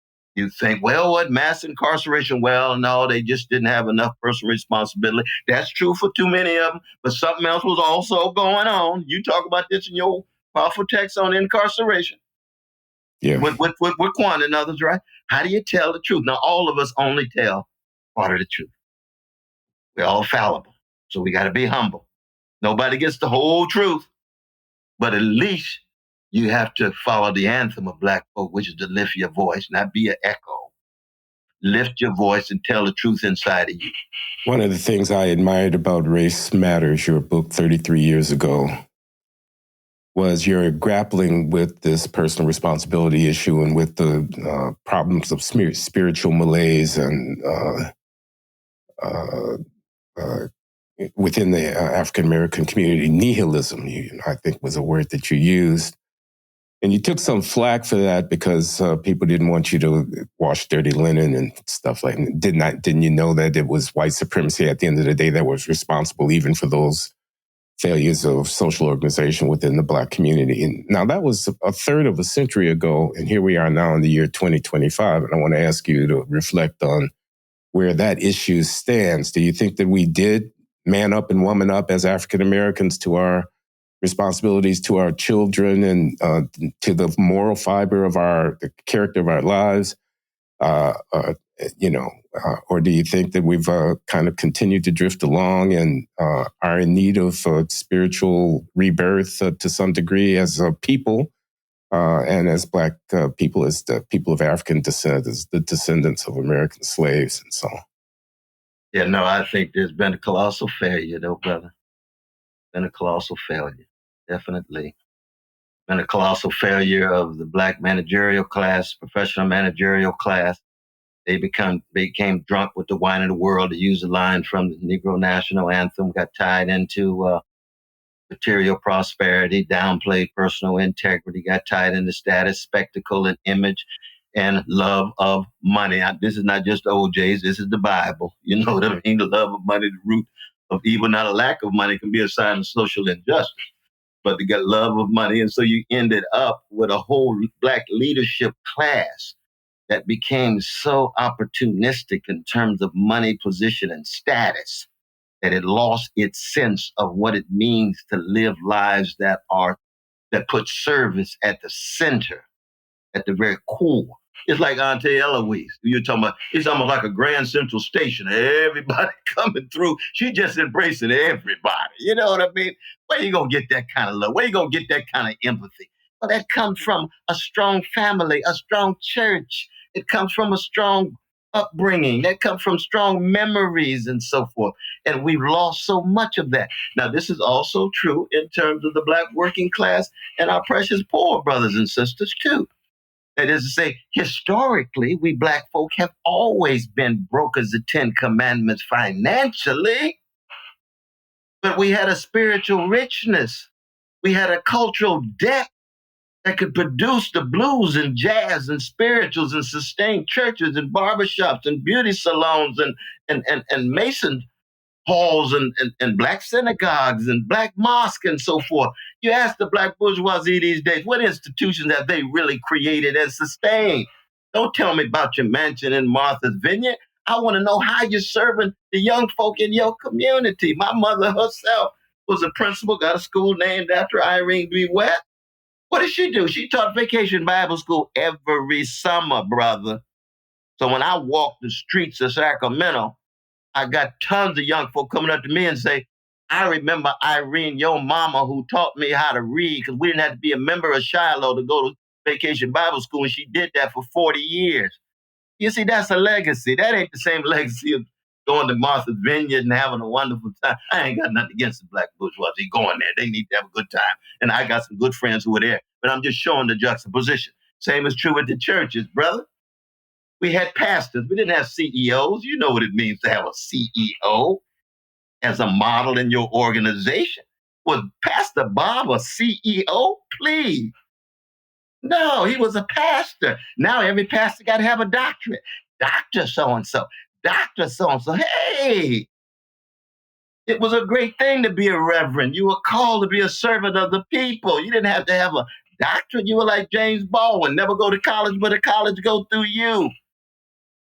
think. Well, what mass incarceration? Well, no, they just didn't have enough personal responsibility. That's true for too many of them, but something else was also going on. You talk about this in your powerful text on incarceration. Yeah. With Quan and others, right? How do you tell the truth? Now, all of us only tell part of the truth. We're all fallible, so we got to be humble. Nobody gets the whole truth, but at least you have to follow the anthem of Black folk, which is to lift your voice, not be an echo. Lift your voice and tell the truth inside of you. One of the things I admired about Race Matters, your book 33 years ago, was your grappling with this personal responsibility issue and with the problems of spiritual malaise and within the African-American community, nihilism, I think was a word that you used. And you took some flack for that because people didn't want you to wash dirty linen and stuff like that. Didn't you know that it was white supremacy at the end of the day that was responsible even for those failures of social organization within the Black community? And now that was a third of a century ago, and here we are now in the year 2025. And I want to ask you to reflect on where that issue stands. Do you think that we did man up and woman up as African Americans to our responsibilities to our children and to the moral fiber of the character of our lives? Or do you think that we've kind of continued to drift along and are in need of spiritual rebirth to some degree as a people and as Black people, as the people of African descent, as the descendants of American slaves and so on? Yeah, no, I think there's been a colossal failure, though, brother. Been a colossal failure, definitely. Been a colossal failure of the Black managerial class, professional managerial class. They became drunk with the wine of the world, to use a line from the Negro National Anthem, got tied into material prosperity, downplayed personal integrity, got tied into status, spectacle, and image, and love of money. This is not just OJ's, this is the Bible. You know what I mean? The love of money, the root of evil, not a lack of money, can be a sign of social injustice. But they got love of money. And so you ended up with a whole Black leadership class that became so opportunistic in terms of money, position, and status that it lost its sense of what it means to live lives that put service at the center, at the very core. It's like Auntie Eloise. You're talking about, it's almost like a Grand Central Station. Everybody coming through. She just embracing everybody. You know what I mean? Where you gonna get that kind of love? Where you gonna get that kind of empathy? Well, that comes from a strong family, a strong church. It comes from a strong upbringing. That comes from strong memories and so forth. And we've lost so much of that. Now, this is also true in terms of the Black working class and our precious poor brothers and sisters, too. That is to say, historically, we Black folk have always been broke as the Ten Commandments financially, but we had a spiritual richness. We had a cultural depth that could produce the blues and jazz and spirituals and sustain churches and barbershops and beauty salons and Mason halls and Black synagogues and Black mosques and so forth. You ask the Black bourgeoisie these days, what institutions have they really created and sustained? Don't tell me about your mansion in Martha's Vineyard. I want to know how you're serving the young folk in your community. My mother herself was a principal, got a school named after Irene B. West. What did she do? She taught vacation Bible school every summer, brother. So when I walk the streets of Sacramento, I got tons of young folk coming up to me and say, I remember Irene, your mama, who taught me how to read, because we didn't have to be a member of Shiloh to go to Vacation Bible School, and she did that for 40 years. You see, that's a legacy. That ain't the same legacy of going to Martha's Vineyard and having a wonderful time. I ain't got nothing against the black bourgeoisie going there. They need to have a good time. And I got some good friends who were there. But I'm just showing the juxtaposition. Same is true with the churches, brother. We had pastors. We didn't have CEOs. You know what it means to have a CEO as a model in your organization. Was Pastor Bob a CEO? Please. No, he was a pastor. Now every pastor got to have a doctorate. Dr. So-and-so, Dr. So-and-so. Hey, it was a great thing to be a reverend. You were called to be a servant of the people. You didn't have to have a doctorate. You were like James Baldwin, never go to college, but a college go through you.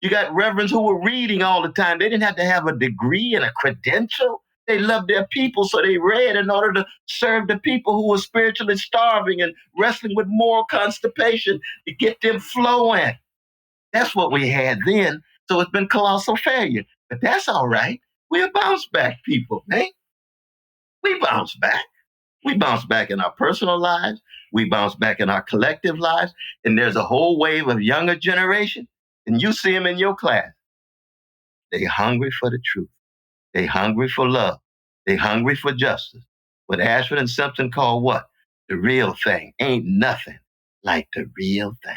You got reverends who were reading all the time. They didn't have to have a degree and a credential. They loved their people, so they read in order to serve the people who were spiritually starving and wrestling with moral constipation to get them flowing. That's what we had then. So it's been colossal failure. But that's all right. We're a bounce back people, man. We bounce back. We bounce back in our personal lives. We bounce back in our collective lives. And there's a whole wave of younger generation. And you see them in your class. They hungry for the truth. They hungry for love. They hungry for justice. What Ashford and Simpson call what? The real thing. Ain't nothing like the real thing.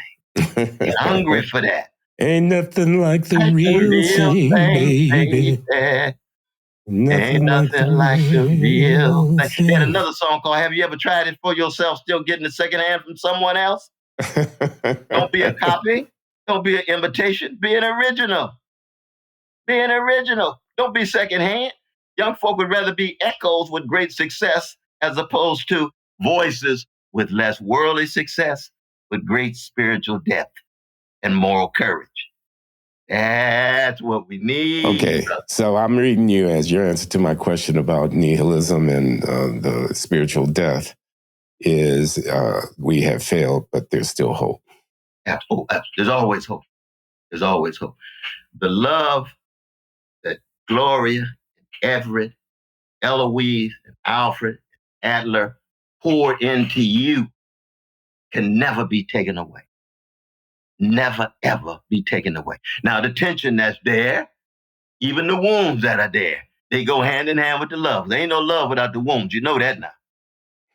They're hungry for that. Ain't nothing like the real thing, baby. Ain't nothing like the real thing. They had another song called Have You Ever Tried It For Yourself, Still Getting it secondhand from someone else? Don't be a copy. Don't be an imitation. Be an original. Be an original. Don't be secondhand. Young folk would rather be echoes with great success as opposed to voices with less worldly success, with great spiritual depth and moral courage. That's what we need. Okay, so I'm reading you as your answer to my question about nihilism and the spiritual death is we have failed, but there's still hope. There's always hope. There's always hope. The love that Gloria, Everett, Eloise, and Alfred, Adler poured into you can never be taken away. Never, ever be taken away. Now, the tension that's there, even the wounds that are there, they go hand in hand with the love. There ain't no love without the wounds. You know that now.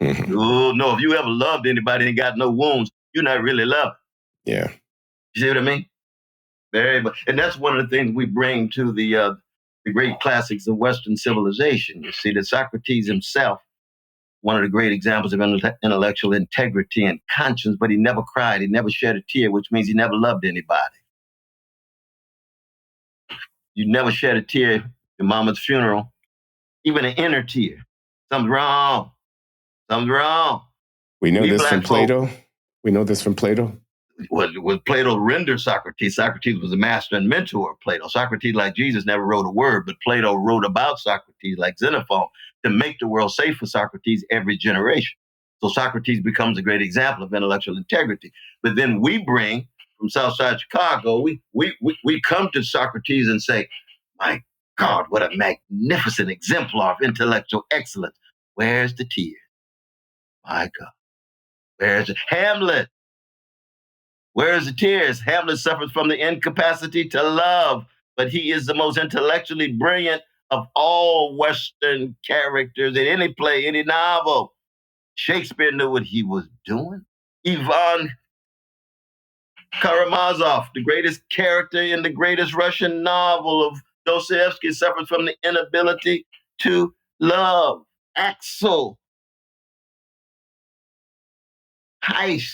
Oh, no, if you ever loved anybody and got no wounds, you're not really loving. Yeah. You see what I mean? Very much. And that's one of the things we bring to the great classics of Western civilization. You see that Socrates himself, one of the great examples of intellectual integrity and conscience, but he never cried. He never shed a tear, which means he never loved anybody. You never shed a tear at your mama's funeral, even an inner tear. Something's wrong. Something's wrong. We know this from Plato. We know this from Plato. With Plato rendered Socrates. Socrates was a master and mentor of Plato. Socrates, like Jesus, never wrote a word, but Plato wrote about Socrates like Xenophon to make the world safe for Socrates every generation. So Socrates becomes a great example of intellectual integrity. But then we bring from Southside Chicago, we come to Socrates and say, my God, what a magnificent exemplar of intellectual excellence. Where's the tears? My God. Where's Hamlet? Where's the tears? Hamlet suffers from the incapacity to love, but he is the most intellectually brilliant of all Western characters in any play, any novel. Shakespeare knew what he was doing. Ivan Karamazov, the greatest character in the greatest Russian novel of Dostoevsky, suffers from the inability to love. Axel Heiss,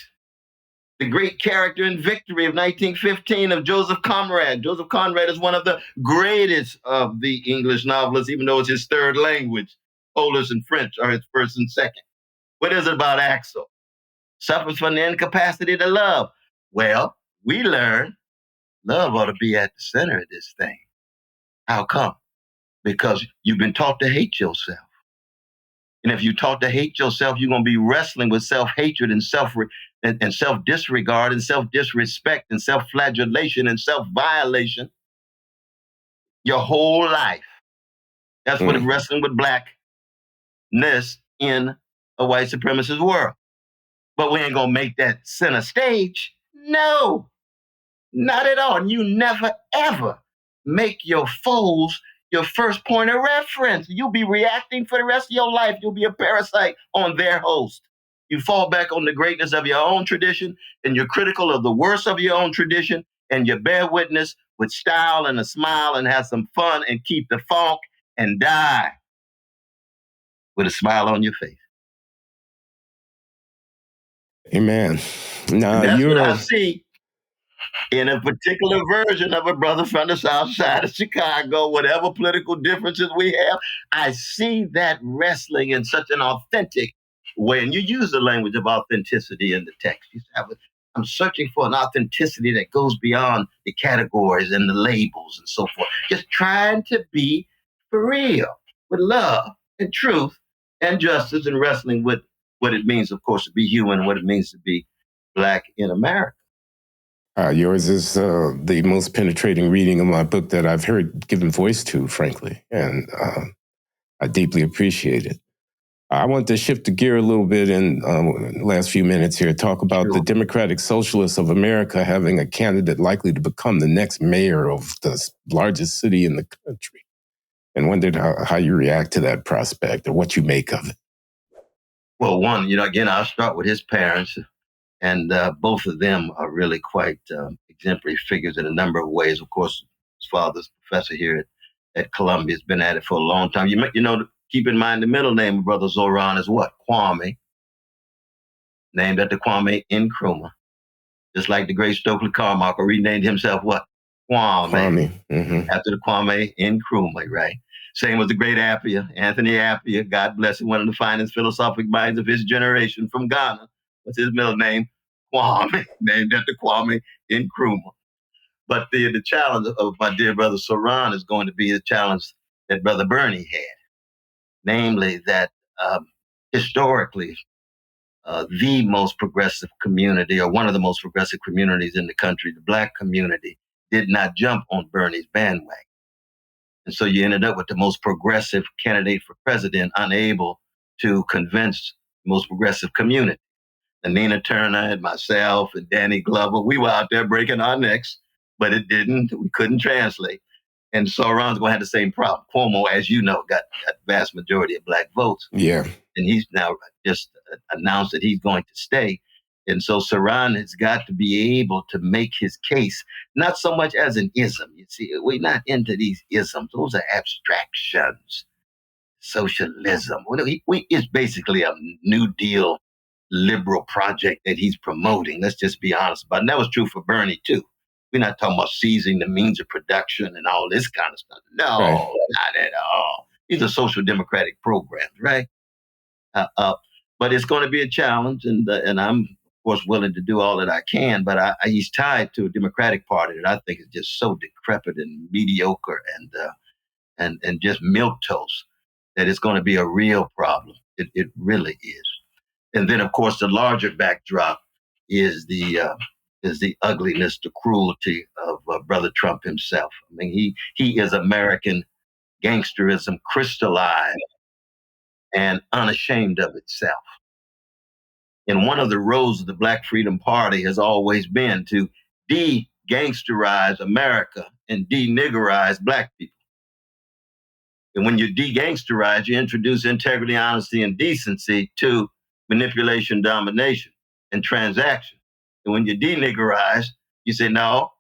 the great character in Victory of 1915 of Joseph Conrad. Joseph Conrad is one of the greatest of the English novelists, even though it's his third language. Polish and French are his first and second. What is it about Axel? Suffers from the incapacity to love. Well, we learn love ought to be at the center of this thing. How come? Because you've been taught to hate yourself. And if you're taught to hate yourself, you're going to be wrestling with self-hatred and self-disregard and self-disrespect and self-flagellation and self-violation your whole life. That's what wrestling with blackness in a white supremacist world. but we ain't gonna make that center stage. No, not at all. And you never ever make your foes your first point of reference. You'll be reacting for the rest of your life. You'll be a parasite on their host. You fall back on the greatness of your own tradition, and you're critical of the worst of your own tradition, and you bear witness with style and a smile and have some fun and keep the funk and die with a smile on your face. Amen. Now, And that's what I see in a particular version of a brother from the South Side of Chicago, whatever political differences we have. I see that wrestling in such an authentic way. And you use the language of authenticity in the text. You say, I'm searching for an authenticity that goes beyond the categories and the labels and so forth. Just trying to be for real with love and truth and justice, and wrestling with what it means, of course, to be human and what it means to be Black in America. Yours is the most penetrating reading of my book that I've heard given voice to, frankly, and I deeply appreciate it. I want to shift the gear a little bit in the last few minutes here, talk about the Democratic Socialists of America having a candidate likely to become the next mayor of the largest city in the country, and wondered how you react to that prospect or what you make of it. Well, one, again, I'll start with his parents. And both of them are really quite exemplary figures in a number of ways. Of course, his father's professor here at Columbia, has been at it for a long time. Keep in mind the middle name of Brother Zoran is what? Kwame, named after Kwame Nkrumah. Just like the great Stokely Carmichael renamed himself what? Kwame. Mm-hmm. After the Kwame Nkrumah, right? Same with the great Appiah, Anthony Appiah, God bless him, one of the finest philosophic minds of his generation from Ghana. What's his middle name? Kwame, named after Kwame Nkrumah. But the challenge of my dear brother Zoran is going to be the challenge that Brother Bernie had, namely that historically, the most progressive community, or one of the most progressive communities in the country, the Black community, did not jump on Bernie's bandwagon. And so you ended up with the most progressive candidate for president unable to convince the most progressive community. And Nina Turner and myself and Danny Glover, we were out there breaking our necks, but it didn't. We couldn't translate. And Zoran's going to have the same problem. Cuomo, as you know, got vast majority of Black votes. Yeah. And he's now just announced that he's going to stay. And so Zoran has got to be able to make his case, not so much as an ism. You see, we're not into these isms. Those are abstractions. Socialism. It's basically a New Deal liberal project that he's promoting. Let's just be honest about it. And that was true for Bernie, too. We're not talking about seizing the means of production and all this kind of stuff. No, right. Not at all. These are social democratic programs, right? But it's going to be a challenge, and I'm, of course, willing to do all that I can, but he's tied to a Democratic Party that I think is just so decrepit and mediocre and just milquetoast that it's going to be a real problem. It really is. And then, of course, the larger backdrop is the ugliness, the cruelty of Brother Trump himself. I mean, he is American gangsterism crystallized and unashamed of itself. And one of the roles of the Black Freedom Party has always been to de-gangsterize America and de-niggerize Black people. And when you de-gangsterize, you introduce integrity, honesty, and decency to manipulation, domination, and transaction. And when you de-niggerize, you say, no,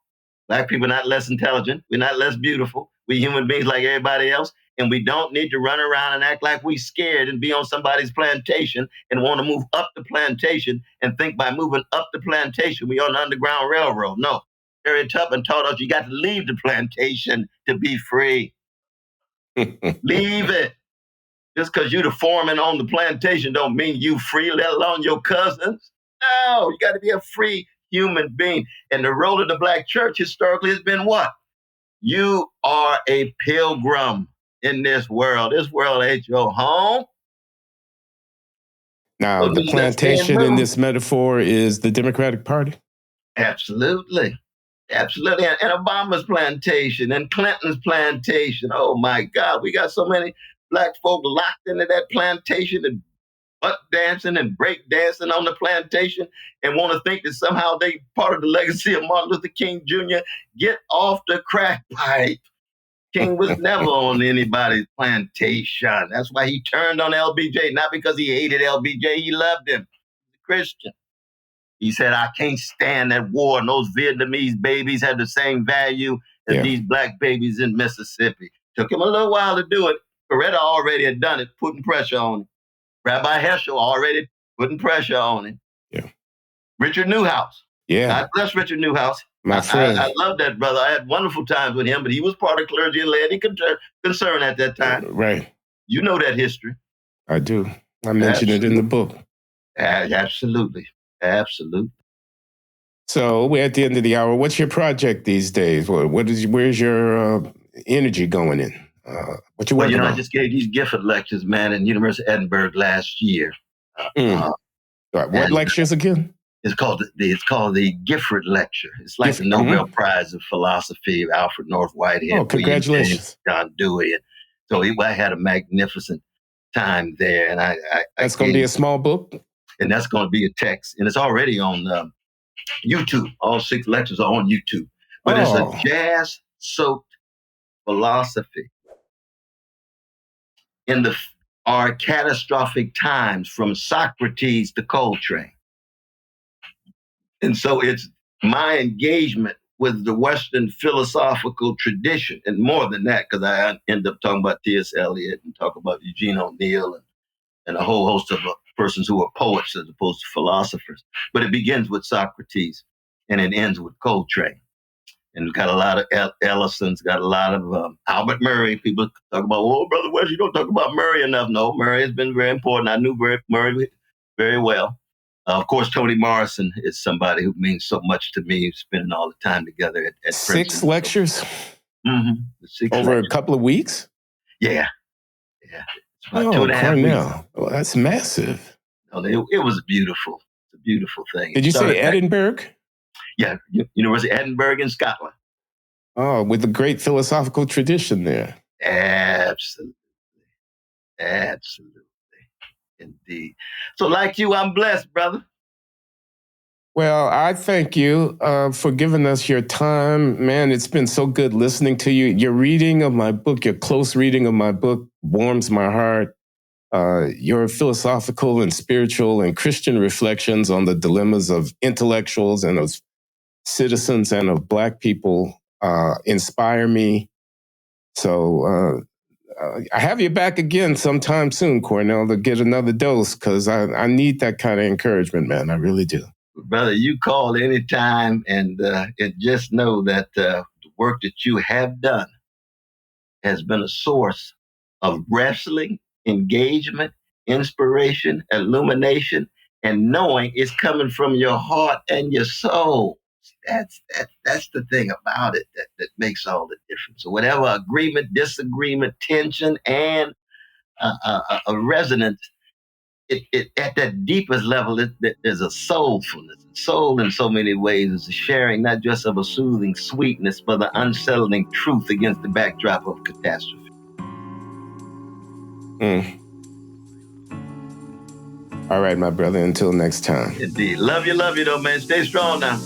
Black people are not less intelligent. We're not less beautiful. We're human beings like everybody else. And we don't need to run around and act like we're scared and be on somebody's plantation and want to move up the plantation and think by moving up the plantation, we on the Underground Railroad. No, Harriet Tubman taught us you got to leave the plantation to be free. Leave it. Just because you're the foreman on the plantation don't mean you free, let alone your cousins. No, you got to be a free human being. And the role of the Black church historically has been what? You are a pilgrim in this world. This world ain't your home. Now, the plantation in this metaphor is the Democratic Party? Absolutely. Absolutely. And Obama's plantation and Clinton's plantation. Oh, my God. We got so many Black folk locked into that plantation and butt dancing and break dancing on the plantation and want to think that somehow they part of the legacy of Martin Luther King Jr., get off the crack pipe. King was never on anybody's plantation. That's why he turned on LBJ, not because he hated LBJ. He loved him. He's a Christian. He said, I can't stand that war. And those Vietnamese babies have the same value as these black babies in Mississippi. Took him a little while to do it. Coretta already had done it, putting pressure on him. Rabbi Heschel already putting pressure on him. Yeah. Richard Newhouse. Yeah. God bless Richard Newhouse. My friend. I love that brother. I had wonderful times with him, but he was part of clergy and laity concern at that time. Right. You know that history. I do. I mentioned it in the book. Absolutely. Absolutely. So we're at the end of the hour. What's your project these days? Where's your energy going in? What you working on? I just gave these Gifford lectures, man, in University of Edinburgh last year. What lectures again? It's called the Gifford Lecture. It's like the Nobel Prize of Philosophy, Alfred North Whitehead. Oh, congratulations. John Dewey. And so I had a magnificent time there. And that's going to be a small book? And that's going to be a text. And it's already on YouTube. All 6 lectures are on YouTube. But it's a jazz-soaked philosophy in our catastrophic times, from Socrates to Coltrane. And so it's my engagement with the Western philosophical tradition, and more than that, because I end up talking about T.S. Eliot and talk about Eugene O'Neill and a whole host of persons who are poets as opposed to philosophers. But it begins with Socrates and it ends with Coltrane. And got a lot of Ellison's, got a lot of Albert Murray. People talk about, oh, Brother West, you don't talk about Murray enough. No, Murray has been very important. I knew Murray very well. Of course, Toni Morrison is somebody who means so much to me, spending all the time together at 6 Princeton. lectures? Mm-hmm. Over a couple of weeks? Yeah. It's about 2.5 Cornel. weeks. Well, that's massive. It was beautiful. It's a beautiful thing. Did you say Edinburgh? Yeah, University of Edinburgh in Scotland. Oh, with a great philosophical tradition there. Absolutely. Indeed. So like you, I'm blessed, brother. Well, I thank you for giving us your time. Man, it's been so good listening to you. Your reading of my book, your close reading of my book warms my heart. Your philosophical and spiritual and Christian reflections on the dilemmas of intellectuals and of citizens and of Black people inspire me. So I have you back again sometime soon, Cornel, to get another dose, because I need that kind of encouragement, man. I really do. Brother, you call anytime, and just know that the work that you have done has been a source of wrestling, engagement, inspiration, illumination, and knowing it's coming from your heart and your soul. That's the thing about it that makes all the difference. So whatever agreement, disagreement, tension, and a resonance, it at that deepest level, there's a soulfulness. Soul in so many ways is a sharing not just of a soothing sweetness, but the unsettling truth against the backdrop of catastrophe. All right, my brother, until next time. Indeed. Love you though, man. Stay strong now.